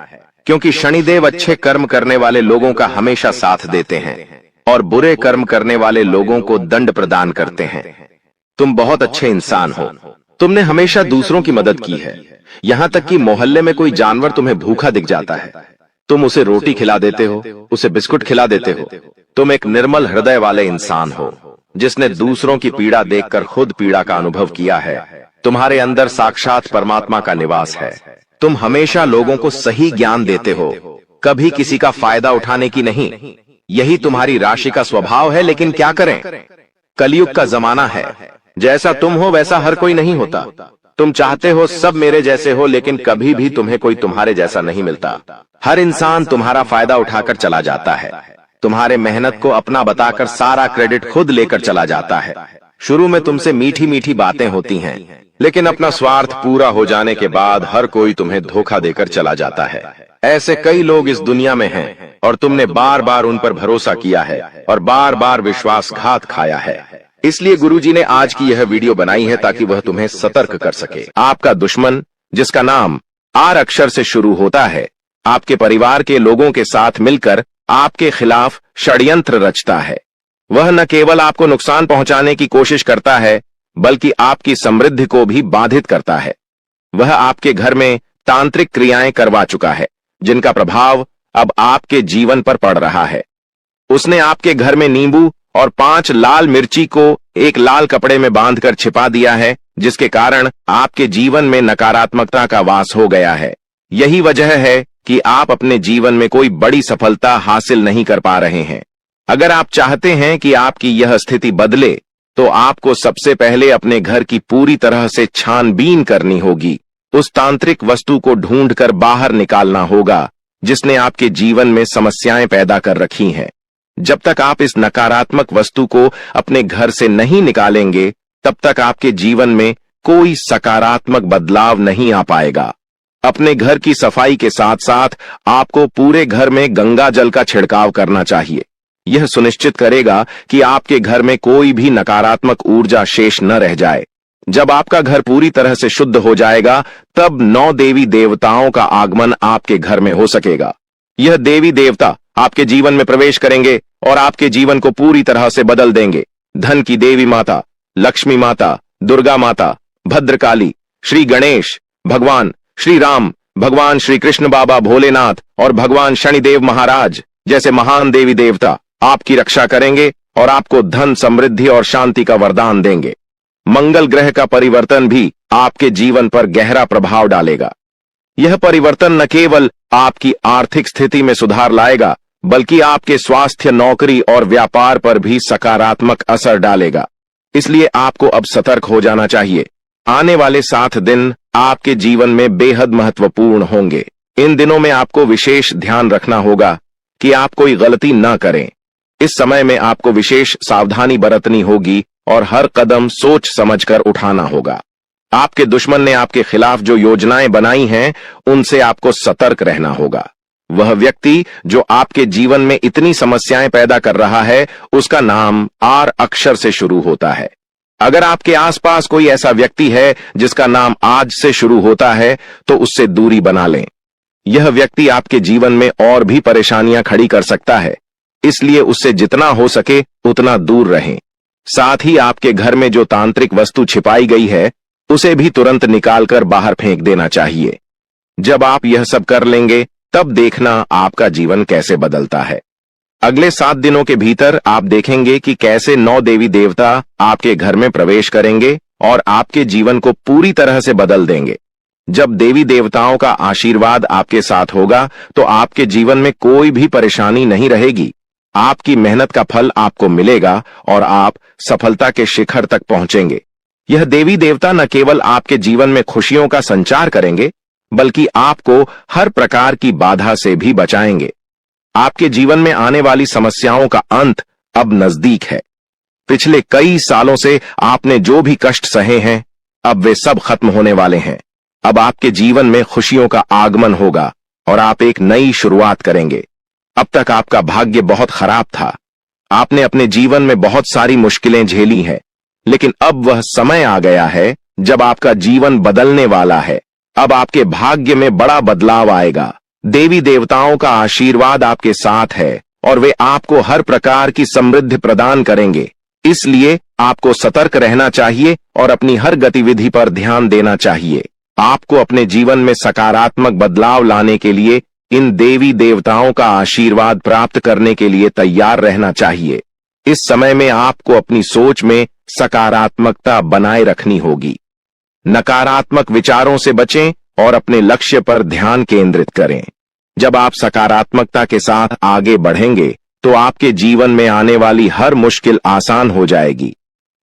क्योंकि शनिदेव अच्छे कर्म करने वाले लोगों का हमेशा साथ देते हैं और बुरे कर्म करने वाले लोगों को दंड प्रदान करते हैं। तुम बहुत अच्छे इंसान हो, तुमने हमेशा दूसरों की मदद की है, यहाँ तक कि मोहल्ले में कोई जानवर तुम्हें भूखा दिख जाता है, तुम उसे रोटी खिला देते हो, उसे बिस्कुट खिला देते हो। तुम एक निर्मल हृदय वाले इंसान हो, जिसने दूसरों की पीड़ा देखकर खुद पीड़ा का अनुभव किया है। तुम्हारे अंदर साक्षात परमात्मा का निवास है। तुम हमेशा लोगों को सही ज्ञान देते हो, कभी किसी का फायदा उठाने की नहीं। यही तुम्हारी राशि का स्वभाव है, लेकिन क्या करें, कलयुग का जमाना है। जैसा तुम हो वैसा हर कोई नहीं होता। तुम चाहते हो सब मेरे जैसे हो, लेकिन कभी भी तुम्हें कोई तुम्हारे जैसा नहीं मिलता। हर इंसान तुम्हारा फायदा उठाकर चला जाता है, तुम्हारे मेहनत को अपना बताकर सारा क्रेडिट खुद लेकर चला जाता है। शुरू में तुमसे मीठी मीठी बातें होती हैं, लेकिन अपना स्वार्थ पूरा हो जाने के बाद हर कोई तुम्हें धोखा देकर चला जाता है। ऐसे कई लोग इस दुनिया में हैं और तुमने बार बार उन पर भरोसा किया है और बार बार विश्वासघात खाया है। इसलिए गुरुजी ने आज की यह वीडियो बनाई है ताकि वह तुम्हें सतर्क कर सके। आपका दुश्मन, जिसका नाम आर अक्षर से शुरू होता है, आपके परिवार के लोगों के साथ मिलकर आपके खिलाफ षड्यंत्र रचता है। वह न केवल आपको नुकसान पहुंचाने की कोशिश करता है, बल्कि आपकी समृद्धि को भी बाधित करता है। वह आपके घर में तांत्रिक क्रियाएं करवा चुका है, जिनका प्रभाव अब आपके जीवन पर पड़ रहा है। उसने आपके घर में नींबू और 5 लाल मिर्ची को एक लाल कपड़े में बांधकर छिपा दिया है, जिसके कारण आपके जीवन में नकारात्मकता का वास हो गया है। यही वजह है कि आप अपने जीवन में कोई बड़ी सफलता हासिल नहीं कर पा रहे हैं। अगर आप चाहते हैं कि आपकी यह स्थिति बदले, तो आपको सबसे पहले अपने घर की पूरी तरह से छानबीन करनी होगी। उस तांत्रिक वस्तु को ढूंढकर बाहर निकालना होगा, जिसने आपके जीवन में समस्याएं पैदा कर रखी हैं। जब तक आप इस नकारात्मक वस्तु को अपने घर से नहीं निकालेंगे, तब तक आपके जीवन में कोई सकारात्मक बदलाव नहीं आ पाएगा। अपने घर की सफाई के साथ साथ आपको पूरे घर में गंगा जल का छिड़काव करना चाहिए। यह सुनिश्चित करेगा कि आपके घर में कोई भी नकारात्मक ऊर्जा शेष न रह जाए। जब आपका घर पूरी तरह से शुद्ध हो जाएगा, तब 9 देवी देवताओं का आगमन आपके घर में हो सकेगा। यह देवी देवता आपके जीवन में प्रवेश करेंगे और आपके जीवन को पूरी तरह से बदल देंगे। धन की देवी माता, लक्ष्मी माता, दुर्गा माता, भद्रकाली, श्री गणेश, भगवान श्री राम, भगवान श्री कृष्ण बाबा भोलेनाथ और भगवान शनिदेव महाराज जैसे महान देवी देवता आपकी रक्षा करेंगे और आपको धन, समृद्धि और शांति का वरदान देंगे। मंगल ग्रह का परिवर्तन भी आपके जीवन पर गहरा प्रभाव डालेगा। यह परिवर्तन न केवल आपकी आर्थिक स्थिति में सुधार लाएगा, बल्कि आपके स्वास्थ्य, नौकरी और व्यापार पर भी सकारात्मक असर डालेगा। इसलिए आपको अब सतर्क हो जाना चाहिए। आने वाले 7 दिन आपके जीवन में बेहद महत्वपूर्ण होंगे। इन दिनों में आपको विशेष ध्यान रखना होगा कि आप कोई गलती न करें। इस समय में आपको विशेष सावधानी बरतनी होगी और हर कदम सोच समझकर उठाना होगा। आपके दुश्मन ने आपके खिलाफ जो योजनाएं बनाई हैं, उनसे आपको सतर्क रहना होगा। वह व्यक्ति जो आपके जीवन में इतनी समस्याएं पैदा कर रहा है, उसका नाम आर अक्षर से शुरू होता है। अगर आपके आसपास कोई ऐसा व्यक्ति है जिसका नाम आज से शुरू होता है, तो उससे दूरी बना लें। यह व्यक्ति आपके जीवन में और भी परेशानियां खड़ी कर सकता है, इसलिए उससे जितना हो सके उतना दूर रहें। साथ ही आपके घर में जो तांत्रिक वस्तु छिपाई गई है, उसे भी तुरंत निकालकर बाहर फेंक देना चाहिए। जब आप यह सब कर लेंगे, तब देखना आपका जीवन कैसे बदलता है। अगले 7 दिनों के भीतर आप देखेंगे कि कैसे 9 देवी देवता आपके घर में प्रवेश करेंगे और आपके जीवन को पूरी तरह से बदल देंगे। जब देवी देवताओं का आशीर्वाद आपके साथ होगा, तो आपके जीवन में कोई भी परेशानी नहीं रहेगी। आपकी मेहनत का फल आपको मिलेगा और आप सफलता के शिखर तक पहुंचेंगे। यह देवी देवता न केवल आपके जीवन में खुशियों का संचार करेंगे, बल्कि आपको हर प्रकार की बाधा से भी बचाएंगे। आपके जीवन में आने वाली समस्याओं का अंत अब नजदीक है। पिछले कई सालों से आपने जो भी कष्ट सहे हैं, अब वे सब खत्म होने वाले हैं। अब आपके जीवन में खुशियों का आगमन होगा और आप एक नई शुरुआत करेंगे। अब तक आपका भाग्य बहुत खराब था। आपने अपने जीवन में बहुत सारी मुश्किलें झेली हैं, लेकिन अब वह समय आ गया है जब आपका जीवन बदलने वाला है। अब आपके भाग्य में बड़ा बदलाव आएगा। देवी देवताओं का आशीर्वाद आपके साथ है और वे आपको हर प्रकार की समृद्धि प्रदान करेंगे। इसलिए आपको सतर्क रहना चाहिए और अपनी हर गतिविधि पर ध्यान देना चाहिए। आपको अपने जीवन में सकारात्मक बदलाव लाने के लिए इन देवी देवताओं का आशीर्वाद प्राप्त करने के लिए तैयार रहना चाहिए। इस समय में आपको अपनी सोच में सकारात्मकता बनाए रखनी होगी। नकारात्मक विचारों से बचें और अपने लक्ष्य पर ध्यान केंद्रित करें। जब आप सकारात्मकता के साथ आगे बढ़ेंगे, तो आपके जीवन में आने वाली हर मुश्किल आसान हो जाएगी।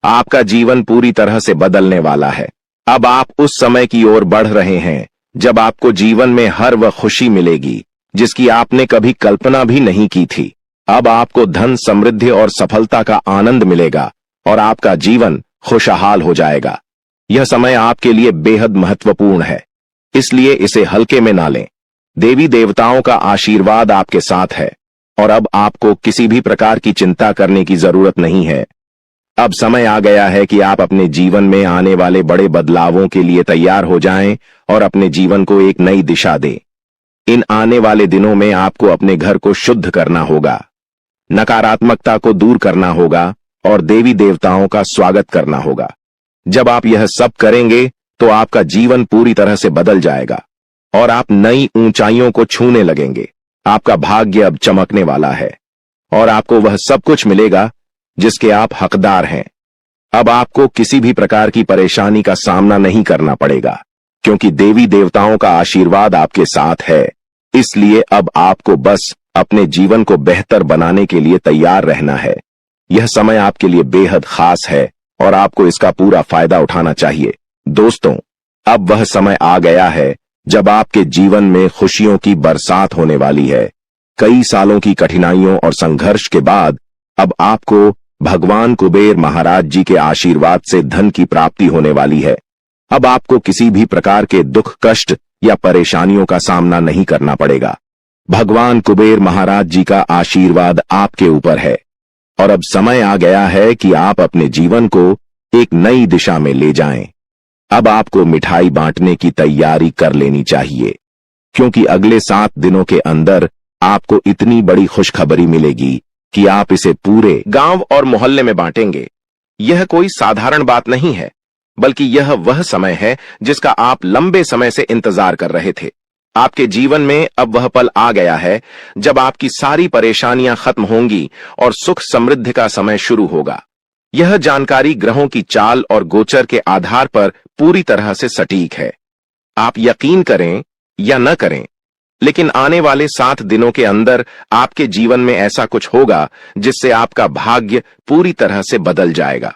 आपका जीवन पूरी तरह से बदलने वाला है। अब आप उस समय की ओर बढ़ रहे हैं जब आपको जीवन में हर वह खुशी मिलेगी जिसकी आपने कभी कल्पना भी नहीं की थी। अब आपको धन, समृद्धि और सफलता का आनंद मिलेगा और आपका जीवन खुशहाल हो जाएगा। यह समय आपके लिए बेहद महत्वपूर्ण है, इसलिए इसे हल्के में ना लें। देवी देवताओं का आशीर्वाद आपके साथ है और अब आपको किसी भी प्रकार की चिंता करने की जरूरत नहीं है। अब समय आ गया है कि आप अपने जीवन में आने वाले बड़े बदलावों के लिए तैयार हो जाएं और अपने जीवन को एक नई दिशा दें। इन आने वाले दिनों में आपको अपने घर को शुद्ध करना होगा, नकारात्मकता को दूर करना होगा और देवी देवताओं का स्वागत करना होगा। जब आप यह सब करेंगे तो आपका जीवन पूरी तरह से बदल जाएगा और आप नई ऊंचाइयों को छूने लगेंगे। आपका भाग्य अब चमकने वाला है और आपको वह सब कुछ मिलेगा जिसके आप हकदार हैं। अब आपको किसी भी प्रकार की परेशानी का सामना नहीं करना पड़ेगा, क्योंकि देवी देवताओं का आशीर्वाद आपके साथ है। इसलिए अब आपको बस अपने जीवन को बेहतर बनाने के लिए तैयार रहना है। यह समय आपके लिए बेहद खास है और आपको इसका पूरा फायदा उठाना चाहिए। दोस्तों, अब वह समय आ गया है जब आपके जीवन में खुशियों की बरसात होने वाली है। कई सालों की कठिनाइयों और संघर्ष के बाद अब आपको भगवान कुबेर महाराज जी के आशीर्वाद से धन की प्राप्ति होने वाली है। अब आपको किसी भी प्रकार के दुख, कष्ट या परेशानियों का सामना नहीं करना पड़ेगा। भगवान कुबेर महाराज जी का आशीर्वाद आपके ऊपर है और अब समय आ गया है कि आप अपने जीवन को एक नई दिशा में ले जाएं। अब आपको मिठाई बांटने की तैयारी कर लेनी चाहिए, क्योंकि अगले 7 दिनों के अंदर आपको इतनी बड़ी खुशखबरी मिलेगी कि आप इसे पूरे गांव और मोहल्ले में बांटेंगे। यह कोई साधारण बात नहीं है, बल्कि यह वह समय है जिसका आप लंबे समय से इंतजार कर रहे थे। आपके जीवन में अब वह पल आ गया है जब आपकी सारी परेशानियां खत्म होंगी और सुख समृद्धि का समय शुरू होगा। यह जानकारी ग्रहों की चाल और गोचर के आधार पर पूरी तरह से सटीक है। आप यकीन करें या न करें, लेकिन आने वाले 7 दिनों के अंदर आपके जीवन में ऐसा कुछ होगा जिससे आपका भाग्य पूरी तरह से बदल जाएगा।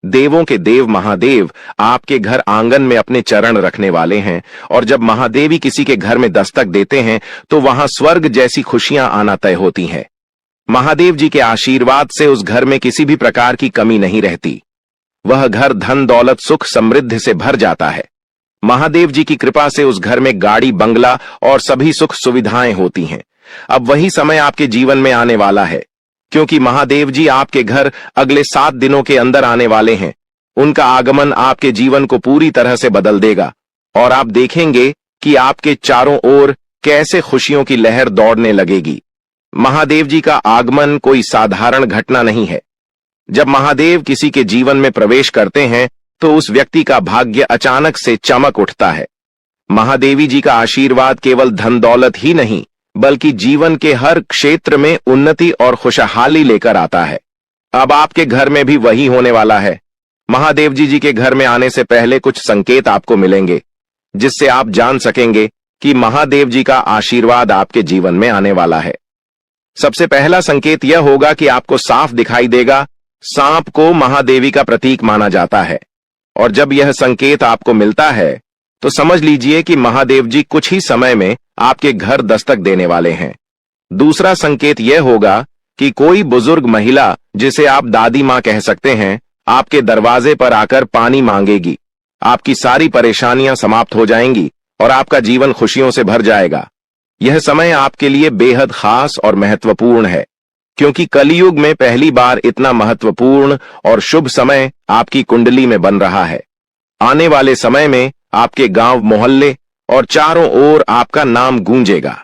देवों के देव महादेव आपके घर आंगन में अपने चरण रखने वाले हैं और जब महादेवी किसी के घर में दस्तक देते हैं तो वहां स्वर्ग जैसी खुशियां आना तय होती हैं। महादेव जी के आशीर्वाद से उस घर में किसी भी प्रकार की कमी नहीं रहती। वह घर धन दौलत सुख समृद्धि से भर जाता है। महादेव जी की कृपा से उस घर में गाड़ी बंगला और सभी सुख सुविधाएं होती हैं। अब वही समय आपके जीवन में आने वाला है, क्योंकि महादेव जी आपके घर अगले 7 दिनों के अंदर आने वाले हैं। उनका आगमन आपके जीवन को पूरी तरह से बदल देगा और आप देखेंगे कि आपके चारों ओर कैसे खुशियों की लहर दौड़ने लगेगी। महादेव जी का आगमन कोई साधारण घटना नहीं है। जब महादेव किसी के जीवन में प्रवेश करते हैं तो उस व्यक्ति का भाग्य अचानक से चमक उठता है। महादेवी जी का आशीर्वाद केवल धन दौलत ही नहीं, बल्कि जीवन के हर क्षेत्र में उन्नति और खुशहाली लेकर आता है। अब आपके घर में भी वही होने वाला है। महादेव जी के घर में आने से पहले कुछ संकेत आपको मिलेंगे, जिससे आप जान सकेंगे कि महादेव जी का आशीर्वाद आपके जीवन में आने वाला है। सबसे पहला संकेत यह होगा कि आपको साफ दिखाई देगा। सांप को महादेवी का प्रतीक माना जाता है और जब यह संकेत आपको मिलता है तो समझ लीजिए कि महादेव जी कुछ ही समय में आपके घर दस्तक देने वाले हैं। दूसरा संकेत यह होगा कि कोई बुजुर्ग महिला, जिसे आप दादी मां कह सकते हैं, आपके दरवाजे पर आकर पानी मांगेगी। आपकी सारी परेशानियां समाप्त हो जाएंगी और आपका जीवन खुशियों से भर जाएगा। यह समय आपके लिए बेहद खास और महत्वपूर्ण है, क्योंकि कलयुग में पहली बार इतना महत्वपूर्ण और शुभ समय आपकी कुंडली में बन रहा है। आने वाले समय में आपके गांव मोहल्ले और चारों ओर आपका नाम गूंजेगा।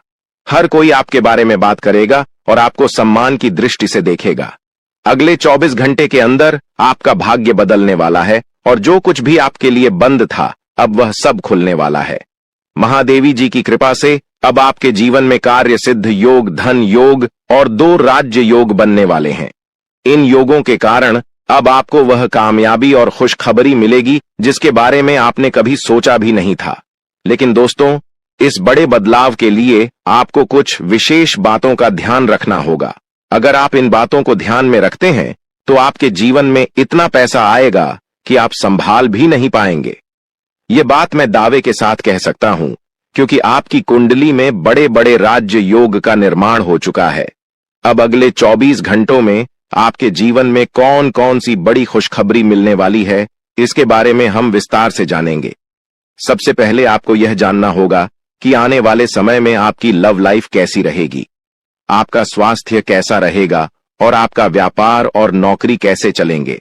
हर कोई आपके बारे में बात करेगा और आपको सम्मान की दृष्टि से देखेगा। अगले 24 घंटे के अंदर आपका भाग्य बदलने वाला है और जो कुछ भी आपके लिए बंद था, अब वह सब खुलने वाला है। महादेवी जी की कृपा से अब आपके जीवन में कार्य सिद्ध योग, धन योग और 2 राज्य योग बनने वाले हैं। इन योगों के कारण अब आपको वह कामयाबी और खुशखबरी मिलेगी जिसके बारे में आपने कभी सोचा भी नहीं था। लेकिन दोस्तों, इस बड़े बदलाव के लिए आपको कुछ विशेष बातों का ध्यान रखना होगा। अगर आप इन बातों को ध्यान में रखते हैं तो आपके जीवन में इतना पैसा आएगा कि आप संभाल भी नहीं पाएंगे। ये बात मैं दावे के साथ कह सकता हूं, क्योंकि आपकी कुंडली में बड़े बड़े राज्य योग का निर्माण हो चुका है। अब अगले 24 घंटों में आपके जीवन में कौन कौन सी बड़ी खुशखबरी मिलने वाली है, इसके बारे में हम विस्तार से जानेंगे। सबसे पहले आपको यह जानना होगा कि आने वाले समय में आपकी लव लाइफ कैसी रहेगी, आपका स्वास्थ्य कैसा रहेगा और आपका व्यापार और नौकरी कैसे चलेंगे।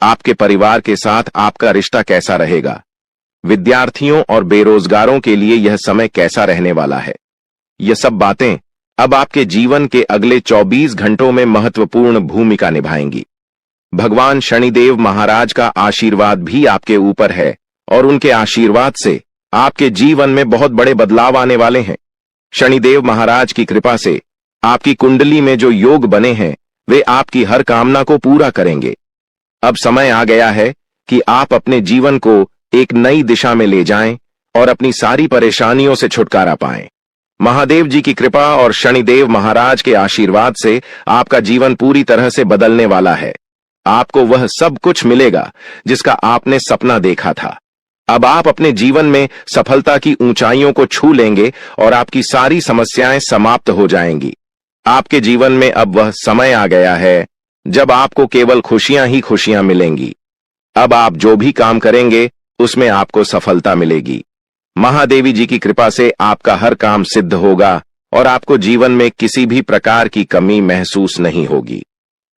आपके परिवार के साथ आपका रिश्ता कैसा रहेगा? विद्यार्थियों और बेरोजगारों के लिए यह समय कैसा रहने वाला है? ये सब बातें अब आपके जीवन के अगले 24 घंटों में महत्वपूर्ण भूमिका निभाएंगी। भगवान शनिदेव महाराज का आशीर्वाद भी आपके ऊपर है और उनके आशीर्वाद से आपके जीवन में बहुत बड़े बदलाव आने वाले हैं। शनिदेव महाराज की कृपा से आपकी कुंडली में जो योग बने हैं वे आपकी हर कामना को पूरा करेंगे। अब समय आ गया है कि आप अपने जीवन को एक नई दिशा में ले जाएं और अपनी सारी परेशानियों से छुटकारा पाएं। महादेव जी की कृपा और शनिदेव महाराज के आशीर्वाद से आपका जीवन पूरी तरह से बदलने वाला है। आपको वह सब कुछ मिलेगा जिसका आपने सपना देखा था। अब आप अपने जीवन में सफलता की ऊंचाइयों को छू लेंगे और आपकी सारी समस्याएं समाप्त हो जाएंगी। आपके जीवन में अब वह समय आ गया है जब आपको केवल खुशियां ही खुशियां मिलेंगी। अब आप जो भी काम करेंगे उसमें आपको सफलता मिलेगी। महादेवी जी की कृपा से आपका हर काम सिद्ध होगा और आपको जीवन में किसी भी प्रकार की कमी महसूस नहीं होगी।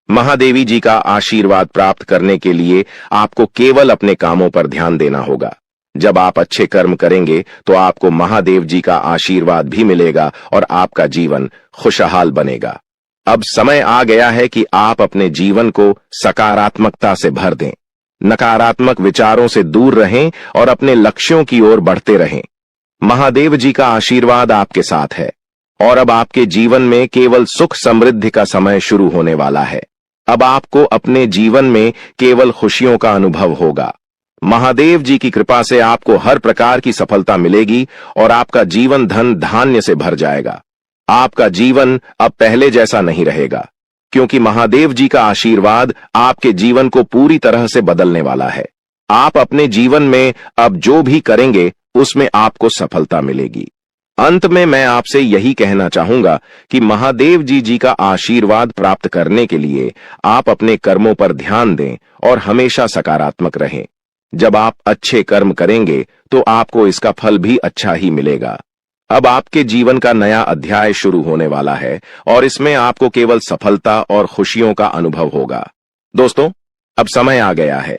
महादेवी जी का आशीर्वाद प्राप्त करने के लिए आपको केवल अपने कामों पर ध्यान देना होगा। जब आप अच्छे कर्म करेंगे तो आपको महादेव जी का आशीर्वाद भी मिलेगा और आपका जीवन खुशहाल बनेगा। अब समय आ गया है कि आप अपने जीवन को सकारात्मकता से भर दें, नकारात्मक विचारों से दूर रहें और अपने लक्ष्यों की ओर बढ़ते रहें। महादेव जी का आशीर्वाद आपके साथ है और अब आपके जीवन में केवल सुख समृद्धि का समय शुरू होने वाला है। अब आपको अपने जीवन में केवल खुशियों का अनुभव होगा। महादेव जी की कृपा से आपको हर प्रकार की सफलता मिलेगी और आपका जीवन धन धान्य से भर जाएगा। आपका जीवन अब पहले जैसा नहीं रहेगा क्योंकि महादेव जी का आशीर्वाद आपके जीवन को पूरी तरह से बदलने वाला है। आप अपने जीवन में अब जो भी करेंगे उसमें आपको सफलता मिलेगी। अंत में मैं आपसे यही कहना चाहूंगा कि महादेव जी का आशीर्वाद प्राप्त करने के लिए आप अपने कर्मों पर ध्यान दें और हमेशा सकारात्मक रहें। जब आप अच्छे कर्म करेंगे तो आपको इसका फल भी अच्छा ही मिलेगा। अब आपके जीवन का नया अध्याय शुरू होने वाला है और इसमें आपको केवल सफलता और खुशियों का अनुभव होगा। दोस्तों, अब समय आ गया है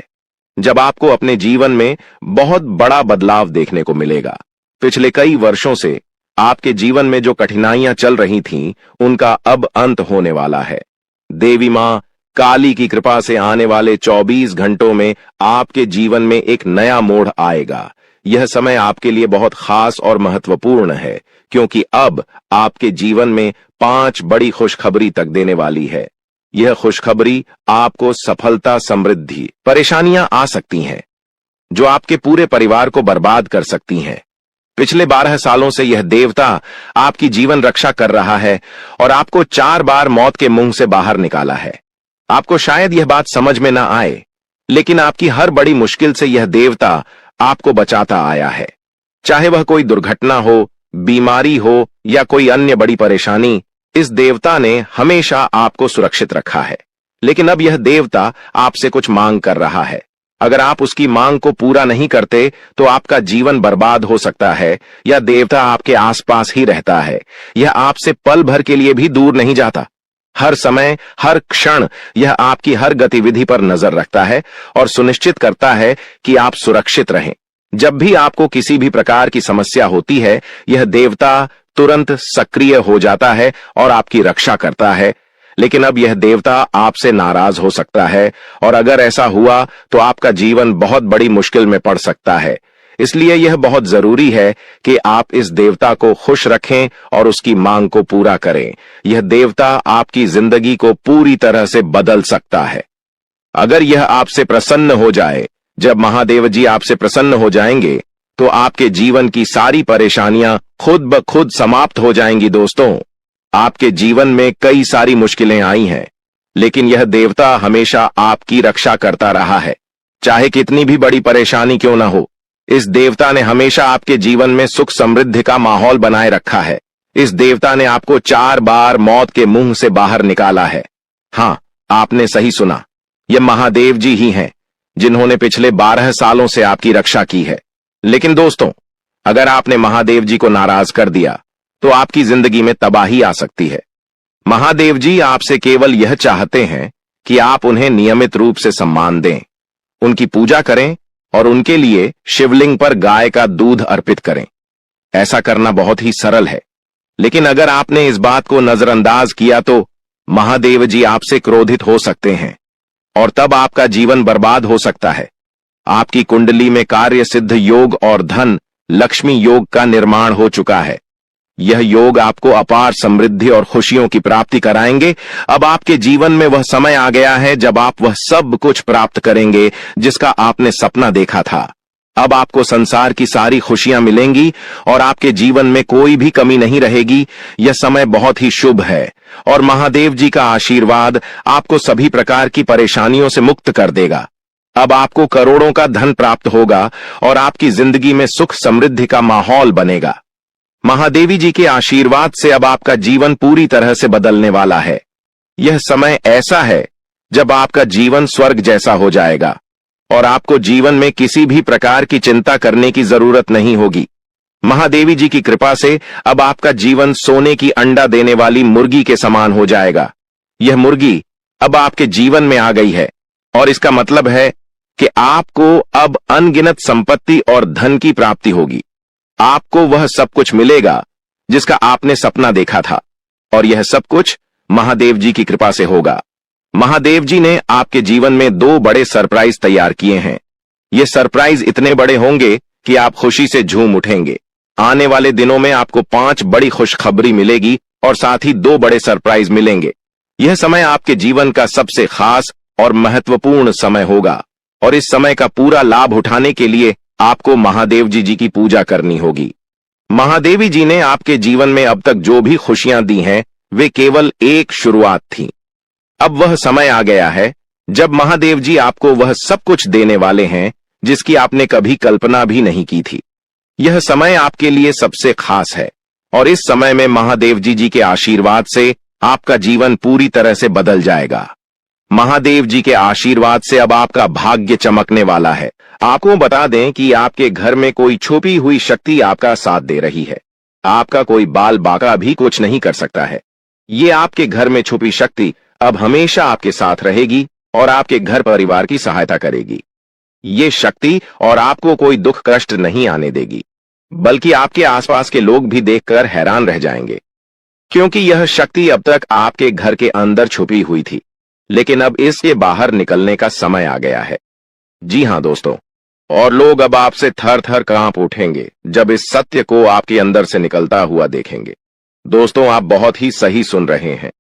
जब आपको अपने जीवन में बहुत बड़ा बदलाव देखने को मिलेगा। पिछले कई वर्षों से आपके जीवन में जो कठिनाइयां चल रही थीं, उनका अब अंत होने वाला है। देवी मां काली की कृपा से आने वाले 24 घंटों में आपके जीवन में एक नया मोड़ आएगा। यह समय आपके लिए बहुत खास और महत्वपूर्ण है क्योंकि अब आपके जीवन में 5 बड़ी खुशखबरी तक देने वाली है। यह खुशखबरी आपको सफलता, समृद्धि, परेशानियां आ सकती हैं जो आपके पूरे परिवार को बर्बाद कर सकती हैं। पिछले 12 सालों से यह देवता आपकी जीवन रक्षा कर रहा है और आपको 4 बार मौत के मुंह से बाहर निकाला है। आपको शायद यह बात समझ में ना आए, लेकिन आपकी हर बड़ी मुश्किल से यह देवता आपको बचाता आया है। चाहे वह कोई दुर्घटना हो, बीमारी हो या कोई अन्य बड़ी परेशानी, इस देवता ने हमेशा आपको सुरक्षित रखा है। लेकिन अब यह देवता आपसे कुछ मांग कर रहा है। अगर आप उसकी मांग को पूरा नहीं करते तो आपका जीवन बर्बाद हो सकता है या देवता आपके आसपास ही रहता है। यह आपसे पल भर के लिए भी दूर नहीं जाता। हर समय, हर क्षण यह आपकी हर गतिविधि पर नजर रखता है और सुनिश्चित करता है कि आप सुरक्षित रहें। जब भी आपको किसी भी प्रकार की समस्या होती है, यह देवता तुरंत सक्रिय हो जाता है और आपकी रक्षा करता है। लेकिन अब यह देवता आपसे नाराज हो सकता है और अगर ऐसा हुआ तो आपका जीवन बहुत बड़ी मुश्किल में पड़ सकता है। इसलिए यह बहुत जरूरी है कि आप इस देवता को खुश रखें और उसकी मांग को पूरा करें। यह देवता आपकी जिंदगी को पूरी तरह से बदल सकता है अगर यह आपसे प्रसन्न हो जाए। जब महादेव जी आपसे प्रसन्न हो जाएंगे तो आपके जीवन की सारी परेशानियां खुद ब खुद समाप्त हो जाएंगी। दोस्तों, आपके जीवन में कई सारी मुश्किलें आई हैं, लेकिन यह देवता हमेशा आपकी रक्षा करता रहा है। चाहे कितनी भी बड़ी परेशानी क्यों ना हो, इस देवता ने हमेशा आपके जीवन में सुख समृद्धि का माहौल बनाए रखा है। इस देवता ने आपको 4 बार मौत के मुंह से बाहर निकाला है। हां, आपने सही सुना, यह महादेव जी ही हैं जिन्होंने पिछले 12 सालों से आपकी रक्षा की है। लेकिन दोस्तों, अगर आपने महादेव जी को नाराज कर दिया तो आपकी जिंदगी में तबाही आ सकती है। महादेव जी आपसे केवल यह चाहते हैं कि आप उन्हें नियमित रूप से सम्मान दें, उनकी पूजा करें और उनके लिए शिवलिंग पर गाय का दूध अर्पित करें। ऐसा करना बहुत ही सरल है, लेकिन अगर आपने इस बात को नजरअंदाज किया तो महादेव जी आपसे क्रोधित हो सकते हैं और तब आपका जीवन बर्बाद हो सकता है। आपकी कुंडली में कार्य सिद्ध योग और धन लक्ष्मी योग का निर्माण हो चुका है। यह योग आपको अपार समृद्धि और खुशियों की प्राप्ति कराएंगे। अब आपके जीवन में वह समय आ गया है जब आप वह सब कुछ प्राप्त करेंगे जिसका आपने सपना देखा था। अब आपको संसार की सारी खुशियां मिलेंगी और आपके जीवन में कोई भी कमी नहीं रहेगी। यह समय बहुत ही शुभ है और महादेव जी का आशीर्वाद आपको सभी प्रकार की परेशानियों से मुक्त कर देगा। अब आपको करोड़ों का धन प्राप्त होगा और आपकी जिंदगी में सुख समृद्धि का माहौल बनेगा। महादेवी जी के आशीर्वाद से अब आपका जीवन पूरी तरह से बदलने वाला है। यह समय ऐसा है जब आपका जीवन स्वर्ग जैसा हो जाएगा और आपको जीवन में किसी भी प्रकार की चिंता करने की जरूरत नहीं होगी। महादेवी जी की कृपा से अब आपका जीवन सोने की अंडा देने वाली मुर्गी के समान हो जाएगा। यह मुर्गी अब आपके जीवन में आ गई है और इसका मतलब है कि आपको अब अनगिनत संपत्ति और धन की प्राप्ति होगी। आपको वह सब कुछ मिलेगा जिसका आपने सपना देखा था और यह सब कुछ महादेव जी की कृपा से होगा। महादेव जी ने आपके जीवन में 2 बड़े सरप्राइज तैयार किए हैं। ये सरप्राइज इतने बड़े होंगे कि आप खुशी से झूम उठेंगे। आने वाले दिनों में आपको 5 बड़ी खुशखबरी मिलेगी और साथ ही 2 बड़े सरप्राइज मिलेंगे। यह समय आपके जीवन का सबसे खास और महत्वपूर्ण समय होगा और इस समय का पूरा लाभ उठाने के लिए आपको महादेव जी की पूजा करनी होगी। महादेवी जी ने आपके जीवन में अब तक जो भी खुशियां दी हैं वे केवल एक शुरुआत थी। अब वह समय आ गया है जब महादेव जी आपको वह सब कुछ देने वाले हैं जिसकी आपने कभी कल्पना भी नहीं की थी। यह समय आपके लिए सबसे खास है और इस समय में महादेव जी के आशीर्वाद से आपका जीवन पूरी तरह से बदल जाएगा। महादेव जी के आशीर्वाद से अब आपका भाग्य चमकने वाला है। आपको बता दें कि आपके घर में कोई छुपी हुई शक्ति आपका साथ दे रही है। आपका कोई बाल बाका भी कुछ नहीं कर सकता है। ये आपके घर में छुपी शक्ति अब हमेशा आपके साथ रहेगी और आपके घर परिवार की सहायता करेगी। ये शक्ति और आपको कोई दुख कष्ट नहीं आने देगी, बल्कि आपके आसपास के लोग भी देखकर हैरान रह जाएंगे, क्योंकि यह शक्ति अब तक आपके घर के अंदर छुपी हुई थी, लेकिन अब इसके बाहर निकलने का समय आ गया है। जी हां दोस्तों, और लोग अब आपसे थर थर कांप उठेंगे जब इस सत्य को आपके अंदर से निकलता हुआ देखेंगे। दोस्तों, आप बहुत ही सही सुन रहे हैं।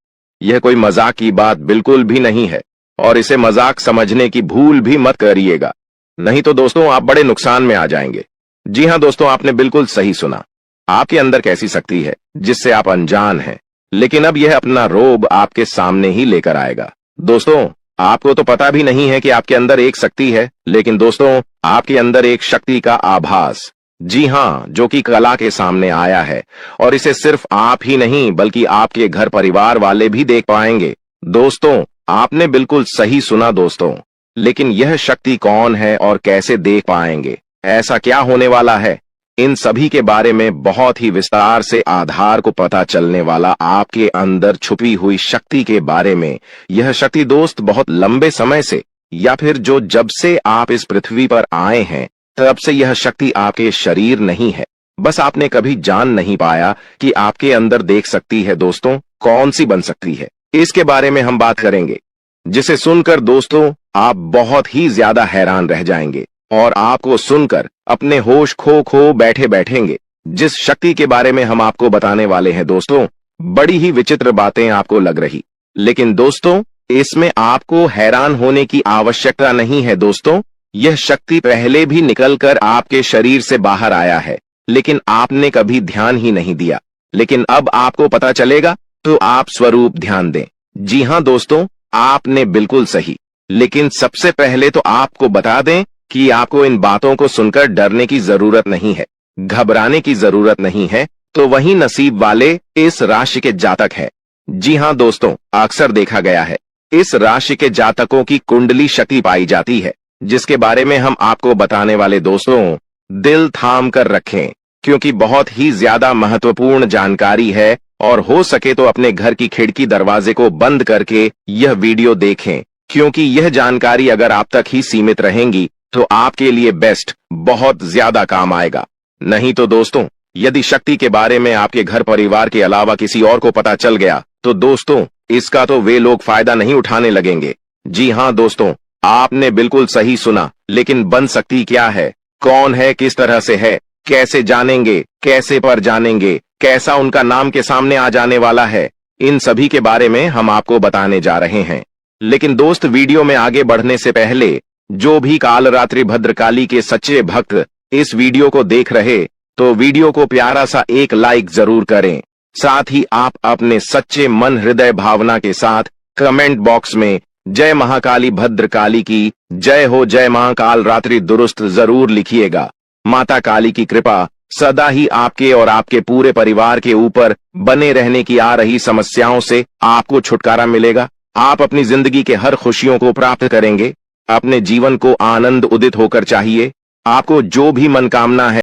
यह कोई मजाक की बात बिल्कुल भी नहीं है और इसे मजाक समझने की भूल भी मत करिएगा, नहीं तो दोस्तों आप बड़े नुकसान में आ जाएंगे। जी हां दोस्तों, आपने बिल्कुल सही सुना। आपके अंदर कैसी शक्ति है जिससे आप अनजान हैं, लेकिन अब यह अपना रोब आपके सामने ही लेकर आएगा। दोस्तों, आपको तो पता भी नहीं है कि आपके अंदर एक शक्ति है, लेकिन दोस्तों आपके अंदर एक शक्ति का आभास, जी हां, जो कि कला के सामने आया है और इसे सिर्फ आप ही नहीं बल्कि आपके घर परिवार वाले भी देख पाएंगे। दोस्तों, आपने बिल्कुल सही सुना दोस्तों, लेकिन यह शक्ति कौन है और कैसे देख पाएंगे, ऐसा क्या होने वाला है, इन सभी के बारे में बहुत ही विस्तार से आधार को पता चलने वाला आपके अंदर छुपी हुई शक्ति के बारे में। यह शक्ति दोस्त बहुत लंबे समय से या फिर जब से आप इस पृथ्वी पर आए हैं तब से यह शक्ति आपके शरीर नहीं है, बस आपने कभी जान नहीं पाया कि आपके अंदर देख सकती है। दोस्तों, कौन सी बन सकती है, इसके बारे में हम बात करेंगे, जिसे सुनकर दोस्तों आप बहुत ही ज्यादा हैरान रह जाएंगे और आपको सुनकर अपने होश खो बैठे बैठेंगे। जिस शक्ति के बारे में हम आपको बताने वाले हैं दोस्तों, बड़ी ही विचित्र बातें आपको लग रही, लेकिन दोस्तों इसमें आपको हैरान होने की आवश्यकता नहीं है। दोस्तों, यह शक्ति पहले भी निकलकर आपके शरीर से बाहर आया है, लेकिन आपने कभी ध्यान ही नहीं दिया, लेकिन अब आपको पता चलेगा, तो आप स्वरूप ध्यान दें। जी हां दोस्तों, आपने बिल्कुल सही, लेकिन सबसे पहले तो आपको बता दें कि आपको इन बातों को सुनकर डरने की जरूरत नहीं है, घबराने की जरूरत नहीं है, तो वही नसीब वाले इस राशि के जातक है। जी हां दोस्तों, अक्सर देखा गया है इस राशि के जातकों की कुंडली शक्ति पाई जाती है, जिसके बारे में हम आपको बताने वाले दोस्तों दिल थाम कर रखें, क्योंकि बहुत ही ज्यादा महत्वपूर्ण जानकारी है और हो सके तो अपने घर की खिड़की दरवाजे को बंद करके यह वीडियो देखें, क्योंकि यह जानकारी अगर आप तक ही सीमित रहेंगी तो आपके लिए बेस्ट बहुत ज्यादा काम आएगा। नहीं तो दोस्तों, यदि शक्ति के बारे में आपके घर परिवार के अलावा किसी और को पता चल गया तो दोस्तों इसका तो वे लोग फायदा नहीं उठाने लगेंगे। जी हाँ दोस्तों, आपने बिल्कुल सही सुना। लेकिन बन सकती क्या है, कौन है, किस तरह से है, कैसे जानेंगे, कैसे पर जानेंगे, कैसा उनका नाम के सामने आ जाने वाला है, इन सभी के बारे में हम आपको बताने जा रहे हैं। लेकिन दोस्त, वीडियो में आगे बढ़ने से पहले जो भी कालरात्रि भद्रकाली के सच्चे भक्त इस वीडियो को देख रहे तो वीडियो को प्यारा सा एक लाइक जरूर करें। साथ ही आप अपने सच्चे मन हृदय भावना के साथ कमेंट बॉक्स में जय महाकाली भद्रकाली की जय हो, जय महाकाल रात्रि दुरुस्त जरूर लिखिएगा। माता काली की कृपा सदा ही आपके और आपके पूरे परिवार के ऊपर बने रहने की आ रही समस्याओं से आपको छुटकारा मिलेगा। आप अपनी जिंदगी के हर खुशियों को प्राप्त करेंगे। अपने जीवन को आनंद उदित होकर चाहिए। आपको जो भी मनकामना है